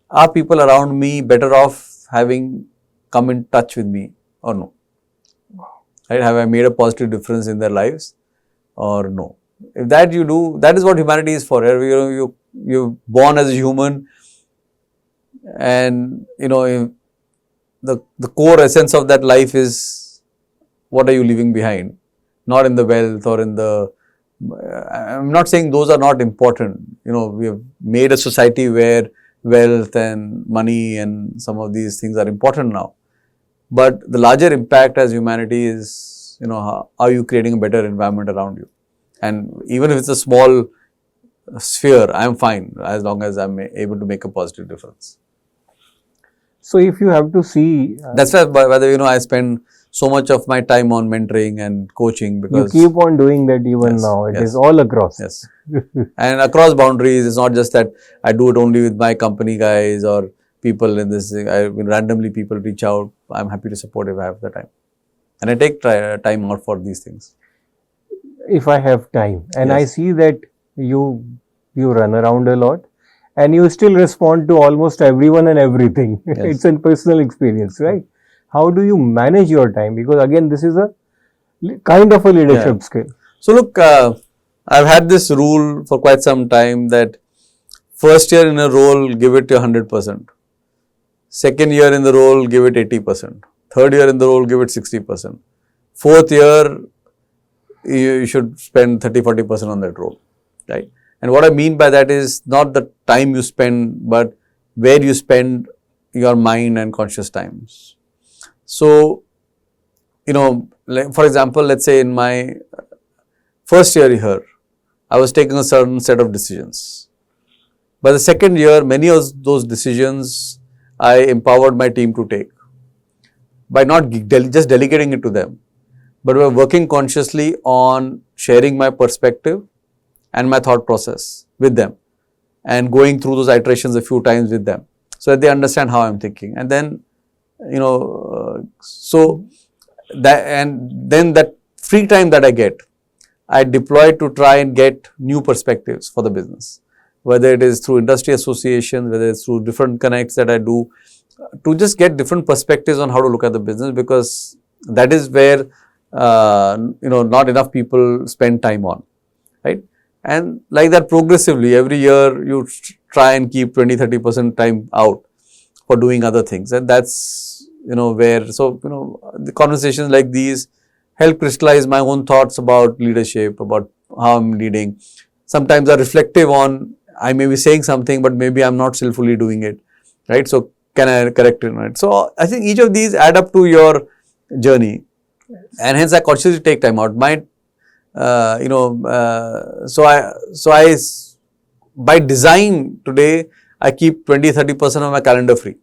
Speaker 1: are people around me better off having come in touch with me or no? Right? Have I made a positive difference in their lives or no? If that you do, that is what humanity is for. You're born as a human, and the core essence of that life is what are you leaving behind, not in the wealth or in the. I'm not saying those are not important. We have made a society where wealth and money and some of these things are important now. But the larger impact as humanity is, how are you creating a better environment around you? And even if it's a small sphere, I'm fine as long as I'm able to make a positive difference.
Speaker 3: So, if you have to see...
Speaker 1: That's why, I spend so much of my time on mentoring and coaching, because...
Speaker 3: You keep on doing that even now. It is all across.
Speaker 1: Yes. And across boundaries. It's not just that I do it only with my company guys or people in this. Randomly people reach out. I'm happy to support if I have the time. and I take time out for these things.
Speaker 3: If I have time, and I
Speaker 1: Yes.
Speaker 3: see that you run around a lot, and you still respond to almost everyone and everything.
Speaker 1: Yes.
Speaker 3: It's a personal experience, right? How do you manage your time? Because again, this is a kind of a leadership skill.
Speaker 1: So look, I've had this rule for quite some time that first year in a role, give it your 100%. Second year in the role, give it 80%. Third year in the role, give it 60%. Fourth year, you should spend 30-40% on that role, right? And what I mean by that is not the time you spend, but where you spend your mind and conscious times. So, like for example, let's say in my first year here, I was taking a certain set of decisions. By the second year, many of those decisions I empowered my team to take by not just delegating it to them, but by working consciously on sharing my perspective and my thought process with them and going through those iterations a few times with them so that they understand how I'm thinking. And then, then that free time that I get, I deploy to try and get new perspectives for the business, whether it is through industry associations, whether it's through different connects that I do, to just get different perspectives on how to look at the business, because that is where, not enough people spend time on, right? And like that progressively, every year you try and keep 20-30% time out for doing other things. And that's, the conversations like these help crystallize my own thoughts about leadership, about how I'm leading. Sometimes are reflective on, I may be saying something, but maybe I'm not skillfully doing it, right? So can I correct it, right? So I think each of these add up to your journey, and hence I consciously take time out. By design today, I keep 20-30% of my calendar free.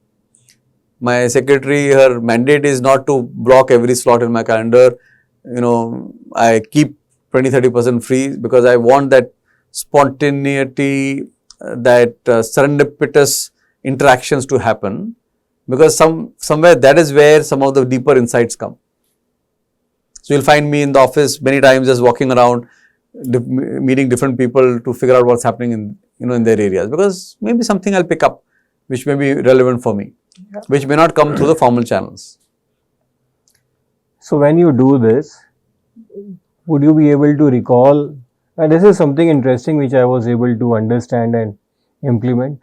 Speaker 1: My secretary, her mandate is not to block every slot in my calendar. I keep 20-30% free because I want that spontaneity, that serendipitous interactions to happen, because somewhere that is where some of the deeper insights come. So you'll find me in the office many times just walking around, meeting different people to figure out what's happening in their areas, because maybe something I'll pick up which may be relevant for me, which may not come through the formal channels.
Speaker 3: So when you do this, would you be able to recall, and this is something interesting which I was able to understand and implement?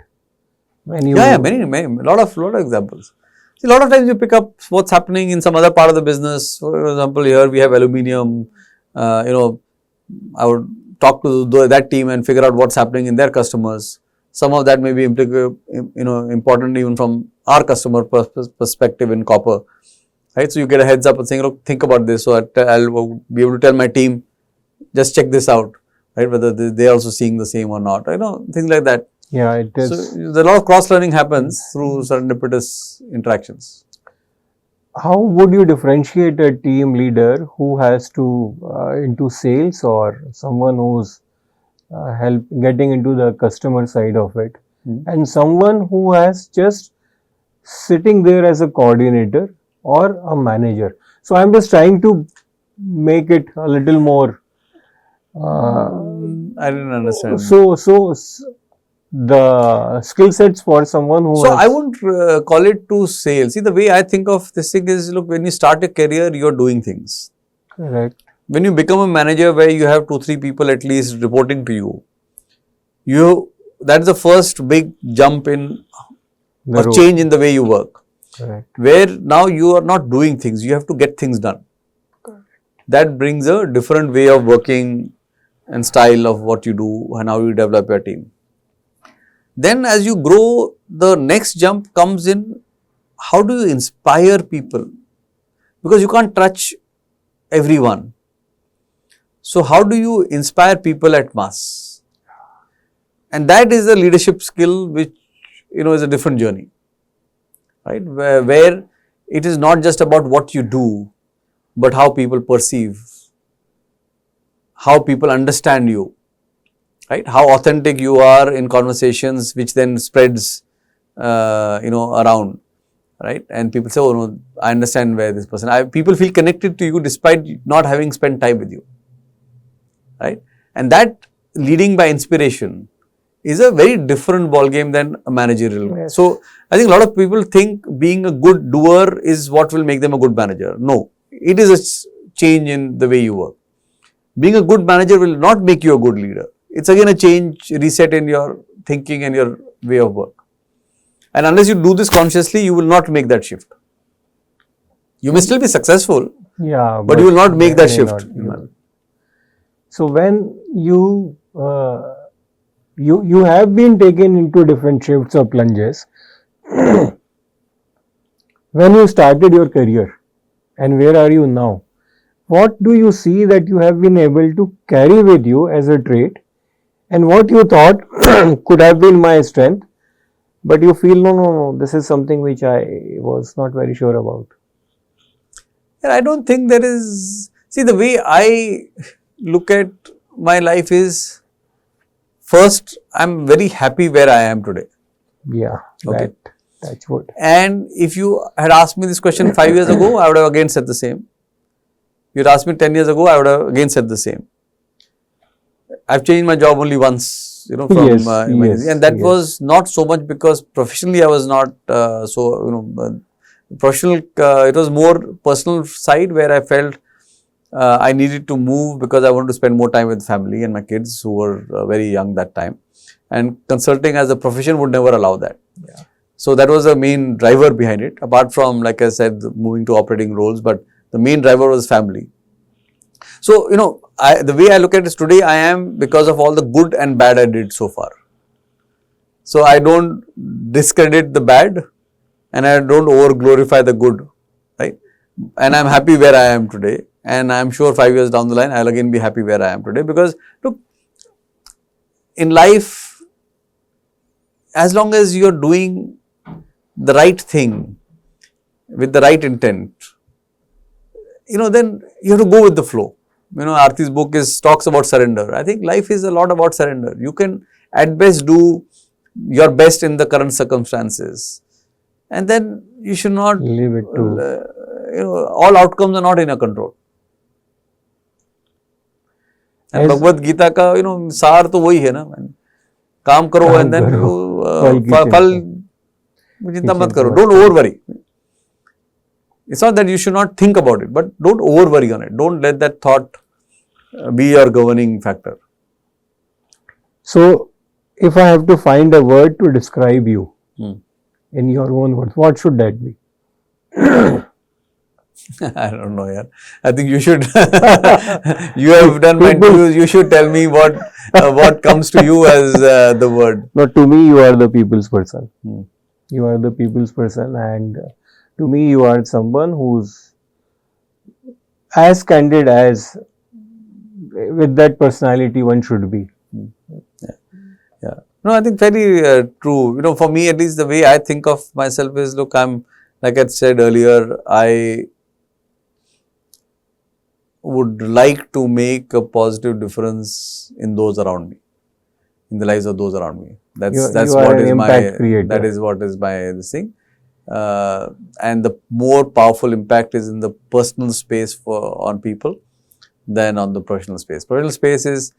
Speaker 3: When you
Speaker 1: Many, a lot of examples. See, a lot of times you pick up what's happening in some other part of the business. For example, here we have aluminium. I would talk to that team and figure out what's happening in their customers. Some of that may be important even from our customer perspective in copper, right? So you get a heads up and saying, look, think about this. So I'll be able to tell my team, just check this out, right? Whether they are also seeing the same or not. Things like that.
Speaker 3: Yeah, it is.
Speaker 1: So a lot of cross-learning happens through serendipitous interactions.
Speaker 3: How would you differentiate a team leader who has to into sales, or someone who's getting into the customer side of it, and someone who has just sitting there as a coordinator or a manager? So I'm just trying to make it a little more.
Speaker 1: I didn't understand.
Speaker 3: So the skill sets for someone who.
Speaker 1: So I wouldn't call it to sales. See, the way I think of this thing is, look, when you start a career, you're doing things.
Speaker 3: Correct.
Speaker 1: When you become a manager where you have 2-3 people at least reporting to you, that's the first big jump in or change in the way you work.
Speaker 3: Correct.
Speaker 1: Where now you are not doing things, you have to get things done. Correct. That brings a different way of working and style of what you do and how you develop your team. Then as you grow, the next jump comes in, how do you inspire people? Because you can't touch everyone. So how do you inspire people at mass? And that is a leadership skill which, is a different journey, right? Where it is not just about what you do, but how people perceive, how people understand you, right? How authentic you are in conversations, which then spreads, around. right? And people say, oh no, I understand where this person, people feel connected to you despite not having spent time with you, right? And that leading by inspiration is a very different ball game than a managerial one.
Speaker 3: Yes.
Speaker 1: So, I think a lot of people think being a good doer is what will make them a good manager. No, it is a change in the way you work. Being a good manager will not make you a good leader. It's again a change, reset in your thinking and your way of work. And unless you do this consciously, you will not make that shift. You may still be successful,
Speaker 3: Yeah,
Speaker 1: but you will not make that
Speaker 3: may
Speaker 1: shift.
Speaker 3: not. So when you you have been taken into different shifts or plunges. When you started your career and where are you now? What do you see that you have been able to carry with you as a trait, and what you thought could have been my strength, but you feel no, this is something which I was not very sure about?
Speaker 1: And I don't think there is, see, the way I look at my life is, first, I'm very happy where I am today.
Speaker 3: Yeah,
Speaker 1: Okay.
Speaker 3: that's what.
Speaker 1: And if you had asked me this question 5 years ago, I would have again said the same. You'd asked me 10 years ago, I would have again said the same. I've changed my job only once, from
Speaker 3: Yes,
Speaker 1: McKinsey, and that was not so much because professionally I was not professional. It was more personal side where I felt I needed to move because I wanted to spend more time with family and my kids who were very young that time. And consulting as a profession would never allow that.
Speaker 3: Yeah.
Speaker 1: So that was the main driver behind it, apart from, like I said, moving to operating roles, but the main driver was family. So, the way I look at it today, I am because of all the good and bad I did so far. So, I don't discredit the bad and I don't over glorify the good, right? And I'm happy where I am today, and I'm sure 5 years down the line, I'll again be happy where I am today, because look, in life, as long as you're doing the right thing with the right intent, then you have to go with the flow. Arti's book talks about surrender. I think life is a lot about surrender. You can at best do your best in the current circumstances, and then you should not
Speaker 3: Leave it to
Speaker 1: all outcomes are not in your control. And Bhagavad Gita ka सार तो वही है ना, काम करो and then फल चिंता मत करो. Don't over worry. It's not that you should not think about it, but don't over worry on it. Don't let that thought be your governing factor.
Speaker 3: So, if I have to find a word to describe you in your own words, what should that be?
Speaker 1: I don't know, yaar. I think you should. You have done my interviews. You should tell me what comes to you as the word.
Speaker 3: No, to me, you are the people's person. You are the people's person, and to me, you are someone who's as candid as with that personality one should be.
Speaker 1: Yeah. No, I think very true. For me, at least, the way I think of myself is, look, I'm, like I said earlier, I would like to make a positive difference in those around me, in the lives of those around me. That's what is my, that is what is my this thing. And the more powerful impact is in the personal space on people than on the professional space. Professional space is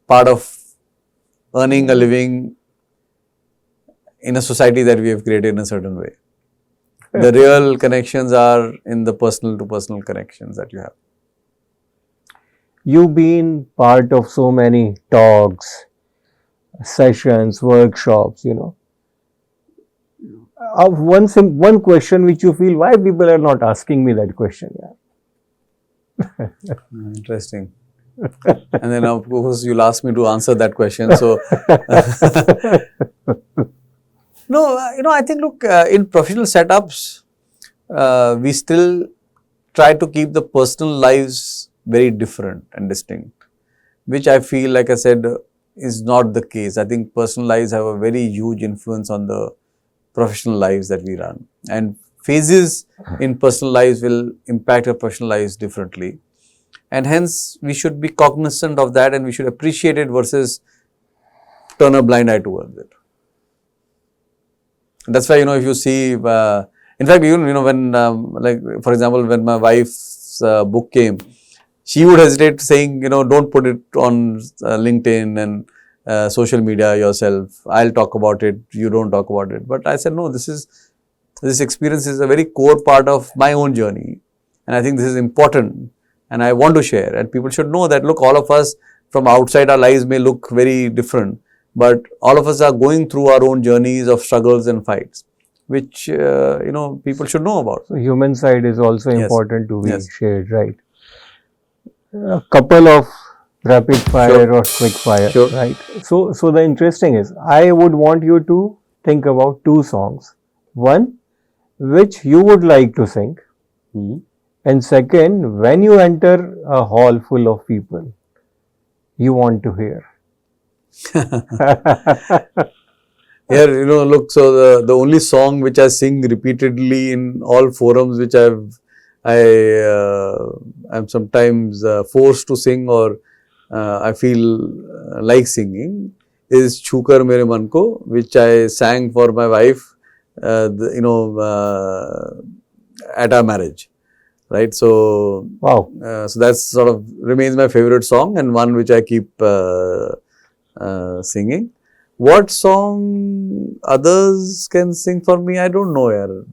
Speaker 1: part of earning a living in a society that we have created in a certain way. The real connections are in the personal to personal connections that you have.
Speaker 3: You've been part of so many talks, sessions, workshops, One question which you feel, why people are not asking me that question? Yeah.
Speaker 1: Interesting. And then, of course, you'll ask me to answer that question. So, no, I think, look, in professional setups, we still try to keep the personal lives very different and distinct, which I feel, like I said, is not the case. I think personal lives have a very huge influence on the professional lives that we run, and phases in personal lives will impact our professional lives differently, and hence we should be cognizant of that, and we should appreciate it versus turn a blind eye towards it. And that's why, if you see In fact, even when like for example, when my wife's book came, she would hesitate saying, don't put it on LinkedIn and social media yourself. I'll talk about it. You don't talk about it. But I said, no, this experience is a very core part of my own journey. And I think this is important and I want to share. And people should know that, look, all of us from outside, our lives may look very different, but all of us are going through our own journeys of struggles and fights, which, people should know about.
Speaker 3: So human side is also
Speaker 1: Yes.
Speaker 3: important to be
Speaker 1: Yes.
Speaker 3: shared, right? A couple of rapid fire or quick fire,
Speaker 1: Sure.
Speaker 3: right? So the interesting is, I would want you to think about two songs. One, which you would like to sing. And second, when you enter a hall full of people, you want to hear.
Speaker 1: Here, look, so the only song which I sing repeatedly in all forums which I'm sometimes forced to sing or I feel like singing is Chukar Mere Man Ko, which I sang for my wife, at our marriage, right? So,
Speaker 3: Wow.
Speaker 1: so that sort of remains my favorite song and one which I keep singing. What song others can sing for me, I don't know.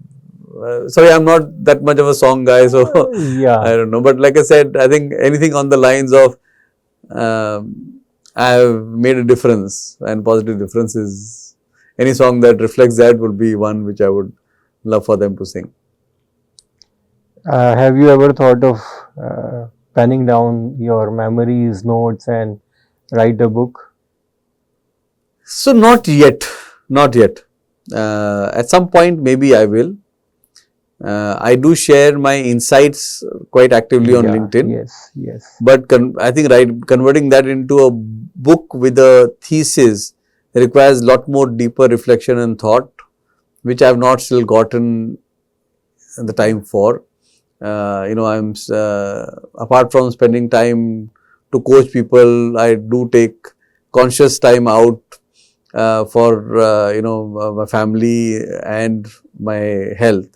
Speaker 1: Sorry, I'm not that much of a song guy, so
Speaker 3: Yeah.
Speaker 1: I don't know. But like I said, I think anything on the lines of I have made a difference and positive difference is any song that reflects that would be one which I would love for them to sing.
Speaker 3: Have you ever thought of penning down your memories, notes, and write a book?
Speaker 1: So not yet. At some point, maybe I will. I do share my insights quite actively on
Speaker 3: Yeah,
Speaker 1: LinkedIn.
Speaker 3: Yes.
Speaker 1: But I think converting that into a book with a thesis requires a lot more deeper reflection and thought, which I have not still gotten the time for. I'm apart from spending time to coach people, I do take conscious time out for my family and my health.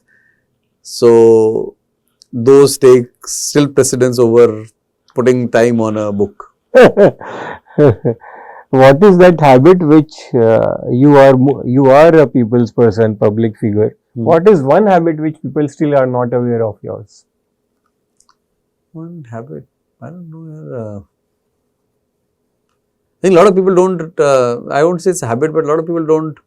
Speaker 1: So those take still precedence over putting time on a book.
Speaker 3: What is that habit which you are a people's person, public figure? What is one habit which people still are not aware of yours?
Speaker 1: One habit, I don't know. I think a lot of people don't, I won't say it's a habit, but a lot of people don't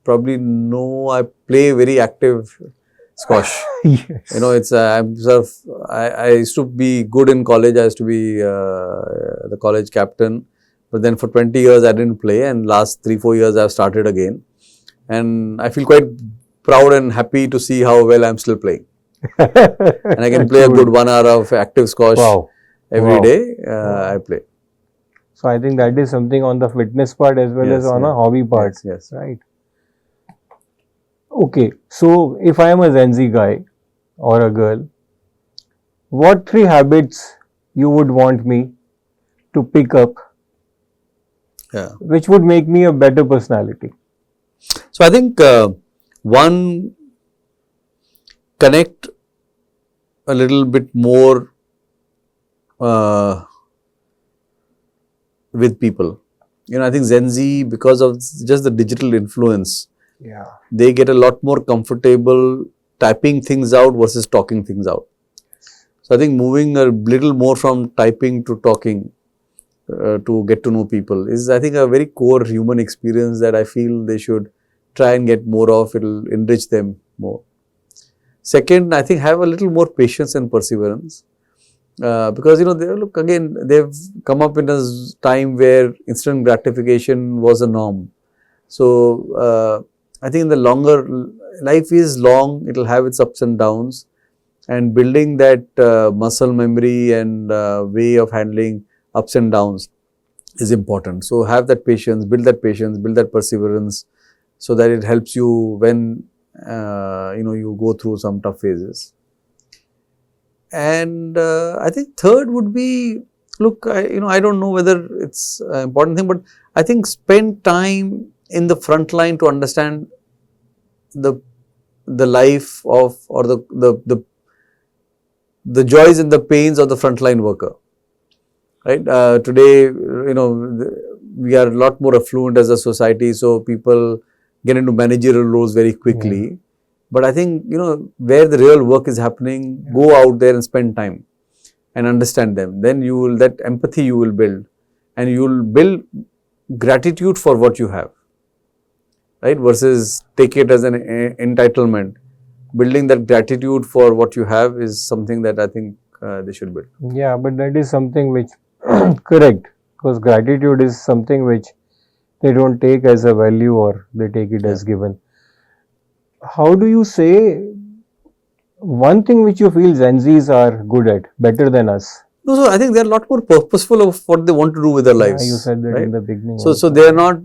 Speaker 1: probably know I play very active squash.
Speaker 3: Yes.
Speaker 1: It's I'm sort of, I used to be good in college. I used to be the college captain, but then for 20 years I didn't play, and last 3-4 years I've started again, and I feel quite proud and happy to see how well I'm still playing, and I can play a good 1 hour of active squash
Speaker 3: Wow.
Speaker 1: every
Speaker 3: Wow.
Speaker 1: day. I play.
Speaker 3: So I think that is something on the fitness part as well
Speaker 1: Yes,
Speaker 3: as on
Speaker 1: yeah.
Speaker 3: a hobby part.
Speaker 1: Yes.
Speaker 3: Right. Okay. So if I am a Gen Z guy or a girl, what 3 habits you would want me to pick up,
Speaker 1: Yeah.
Speaker 3: which would make me a better personality?
Speaker 1: So I think one, connect a little bit more with people. I think Gen Z, because of just the digital influence,
Speaker 3: Yeah.
Speaker 1: they get a lot more comfortable typing things out versus talking things out. So I think moving a little more from typing to talking to get to know people is, I think, a very core human experience that I feel they should try and get more of. It will enrich them more. Second, I think have a little more patience and perseverance. Because they've come up in a time where instant gratification was a norm. So I think in the longer, life is long, it will have its ups and downs, and building that muscle memory and way of handling ups and downs is important. So have that patience, build that perseverance, so that it helps you when you go through some tough phases. And I think third would be, look, I don't know whether it's an important thing, but I think spend time in the front line to understand the life of, or the joys and the pains of the frontline worker, right? Today, we are a lot more affluent as a society, so people get into managerial roles very quickly.
Speaker 3: Yeah.
Speaker 1: But I think, where the real work is happening, go out there and spend time and understand them. Then that empathy you will build, and you will build gratitude for what you have, right? Versus take it as an entitlement. Building that gratitude for what you have is something that I think they should build.
Speaker 3: Yeah, but that is something which, correct, because gratitude is something which they don't take as a value, or they take it as given. How do you say one thing which you feel Gen Zs are good at, better than us?
Speaker 1: No, so I think they are a lot more purposeful of what they want to do with their lives.
Speaker 3: You said that
Speaker 1: right?
Speaker 3: in the beginning.
Speaker 1: So they are not,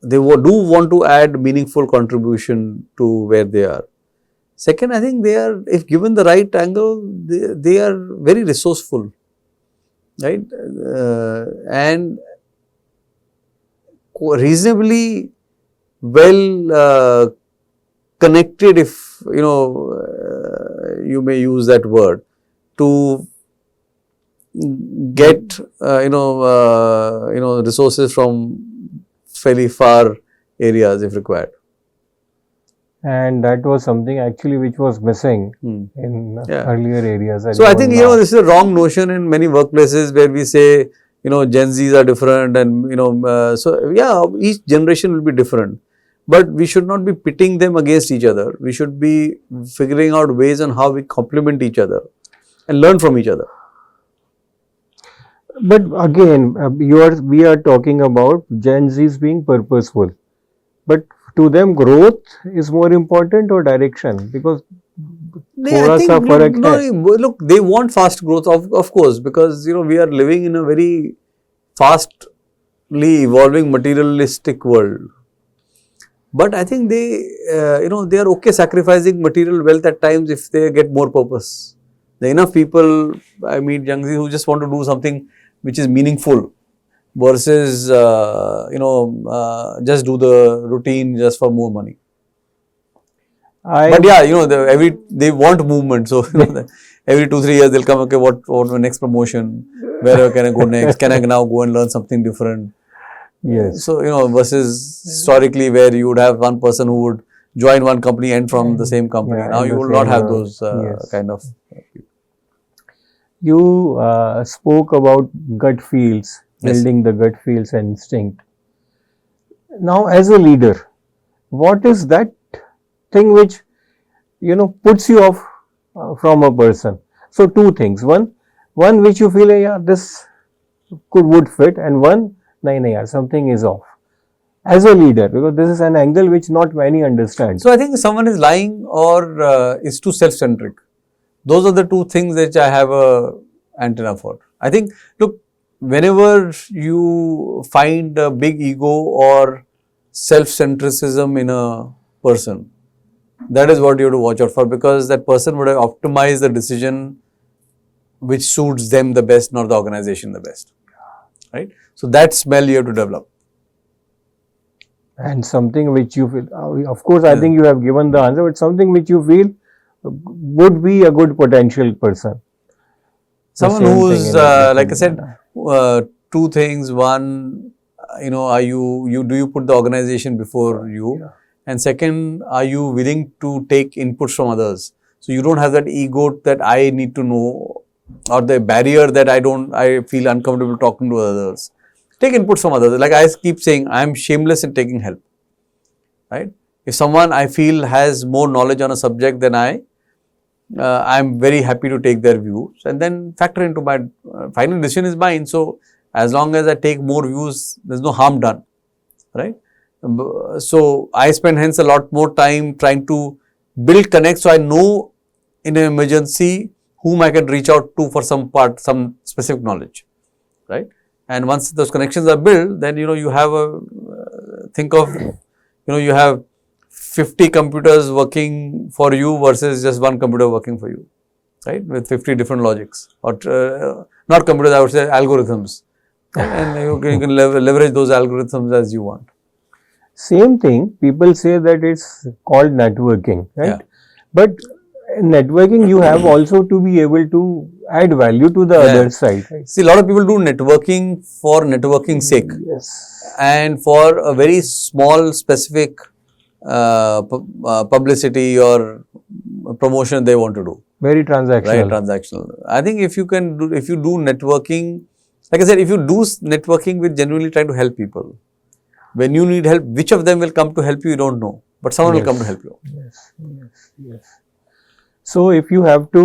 Speaker 1: they do want to add meaningful contribution to where they are. Second, I think they are, if given the right angle, they are very resourceful, right? And reasonably well connected, if you may use that word, to get resources from fairly far areas if required.
Speaker 3: And that was something actually which was missing in earlier areas.
Speaker 1: So I think this is a wrong notion in many workplaces where we say Gen Zs are different, and so yeah, each generation will be different, but we should not be pitting them against each other. We should be figuring out ways on how we complement each other and learn from each other.
Speaker 3: But again, we are talking about Gen Zs being purposeful, but to them growth is more important, or direction? Because
Speaker 1: look, they want fast growth, of course, because we are living in a very fastly evolving materialistic world. But I think they are okay sacrificing material wealth at times if they get more purpose. There are enough people I meet, young Zs, who just want to do something which is meaningful, versus just do the routine just for more money. But yeah, they want movement. So every 2-3 years they'll come, okay, what my next promotion? Where can I go next? Can I now go and learn something different?
Speaker 3: Yes.
Speaker 1: So versus historically where you would have one person who would join one company and from the same company. Now you will not have those kind of people.
Speaker 3: You spoke about gut feels, building the gut feels and instinct. Now, as a leader, what is that thing which puts you off from a person? So two things. One which you feel, yeah, this would fit, and one, nahi, something is off. As a leader, because this is an angle which not many understand.
Speaker 1: So I think someone is lying or is too self-centric. Those are the two things which I have a antenna for. I think, look, whenever you find a big ego or self-centricism in a person, that is what you have to watch out for, because that person would have optimized the decision which suits them the best, not the organization the best. Right? So that smell you have to develop.
Speaker 3: And something which you feel, of course, I think you have given the answer, but something which you feel would be a good potential person.
Speaker 1: Someone who's, like I said, two things. One, do you put the organization before you? Yeah. And second, are you willing to take inputs from others? So you don't have that ego that I need to know, or the barrier that I feel uncomfortable talking to others. Take inputs from others. Like I keep saying, I am shameless in taking help. Right? If someone I feel has more knowledge on a subject than I am very happy to take their views and then factor into my final decision is mine. So as long as I take more views, there's no harm done, right? So I spend hence a lot more time trying to build connects, so I know in an emergency whom I can reach out to for some specific knowledge, right? And once those connections are built, then you have think of you have 50 computers working for you versus just one computer working for you, right? With 50 different logics, or not computers, I would say algorithms, and you can leverage those algorithms as you want.
Speaker 3: Same thing, people say that it's called networking, right?
Speaker 1: Yeah.
Speaker 3: But in networking, you have also to be able to add value to the
Speaker 1: Yeah.
Speaker 3: other side, right?
Speaker 1: See, a lot of people do networking for networking sake
Speaker 3: Yes.
Speaker 1: and for a very small specific publicity or promotion they want to do.
Speaker 3: Very
Speaker 1: Right,
Speaker 3: transactional.
Speaker 1: transactional. I think if you do networking, like I said, if you do networking with genuinely trying to help people, when you need help, which of them will come to help you, you don't know, but someone will come to help you.
Speaker 3: Yes, yes, yes. So if you have to,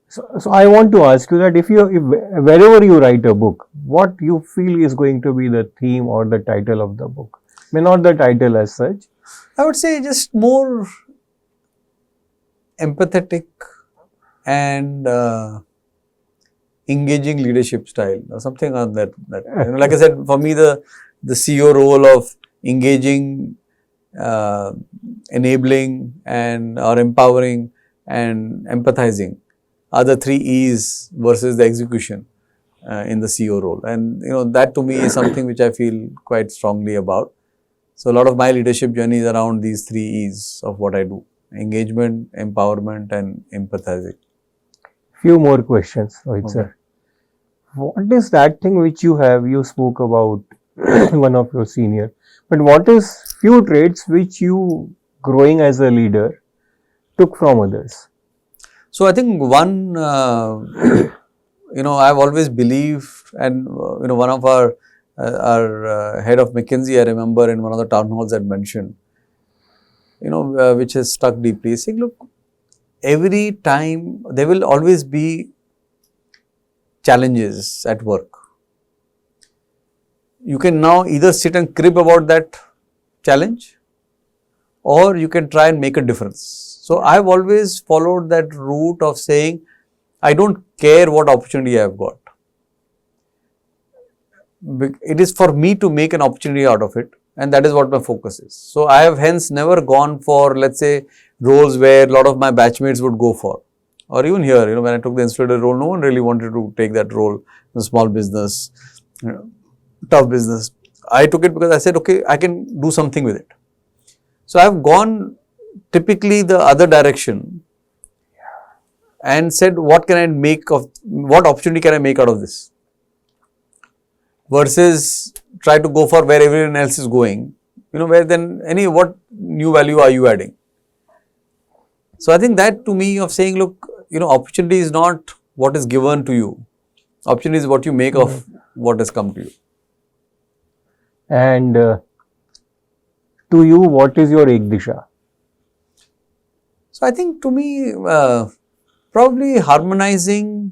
Speaker 3: so I want to ask you that if wherever you write a book, what you feel is going to be the theme or the title of the book? May not the title as such.
Speaker 1: I would say just more empathetic and engaging leadership style or something on that. Like I said, for me, the CEO role of engaging, enabling, and or empowering and empathizing are the 3 E's versus the execution in the CEO role. And that to me is something which I feel quite strongly about. So a lot of my leadership journey is around these 3 E's of what I do: engagement, empowerment, and empathizing.
Speaker 3: Few more questions, Rohit
Speaker 1: Okay.
Speaker 3: sir. What is that thing which you spoke about one of your senior, but what is few traits which you growing as a leader took from others?
Speaker 1: So I think one, I've always believed, and one of our head of McKinsey, I remember in one of the town halls had mentioned, which has stuck deeply, saying, look, every time there will always be challenges at work. You can now either sit and crib about that challenge, or you can try and make a difference. So I've always followed that route of saying, I don't care what opportunity I've got. It is for me to make an opportunity out of it, and that is what my focus is. So I have hence never gone for, let's say, roles where a lot of my batchmates would go for. Or even here, when I took the insular role, no one really wanted to take that role in small business, tough business. I took it because I said, okay, I can do something with it. So I've gone typically the other direction and said, what opportunity can I make out of this? Versus try to go for where everyone else is going, where then what new value are you adding? So I think that to me of saying, look, opportunity is not what is given to you. Opportunity is what you make of what has come to you.
Speaker 3: And to you, what is your Ek Disha?
Speaker 1: So I think to me, probably harmonizing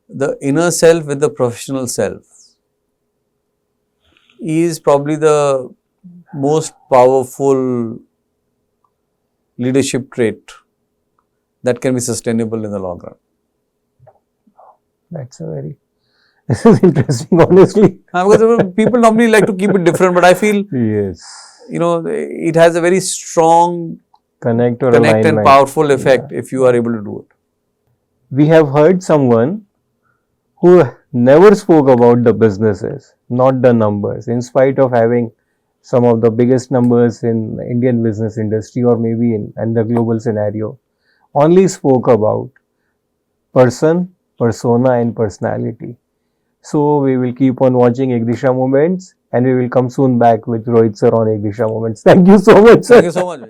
Speaker 1: the inner self with the professional self is probably the most powerful leadership trait that can be sustainable in the long run.
Speaker 3: This is interesting, honestly.
Speaker 1: Because people normally like to keep it different, but I feel,
Speaker 3: Yes.
Speaker 1: it has a very strong
Speaker 3: Connect
Speaker 1: and
Speaker 3: alignment.
Speaker 1: powerful effect if you are able to do it.
Speaker 3: We have heard someone who never spoke about the businesses, not the numbers, in spite of having some of the biggest numbers in Indian business industry or maybe in the global scenario, only spoke about person, persona and personality. So we will keep on watching Ek Disha Moments and we will come soon back with Rohit sir on Ek Disha Moments. Thank you so much, sir.
Speaker 1: Thank you so much.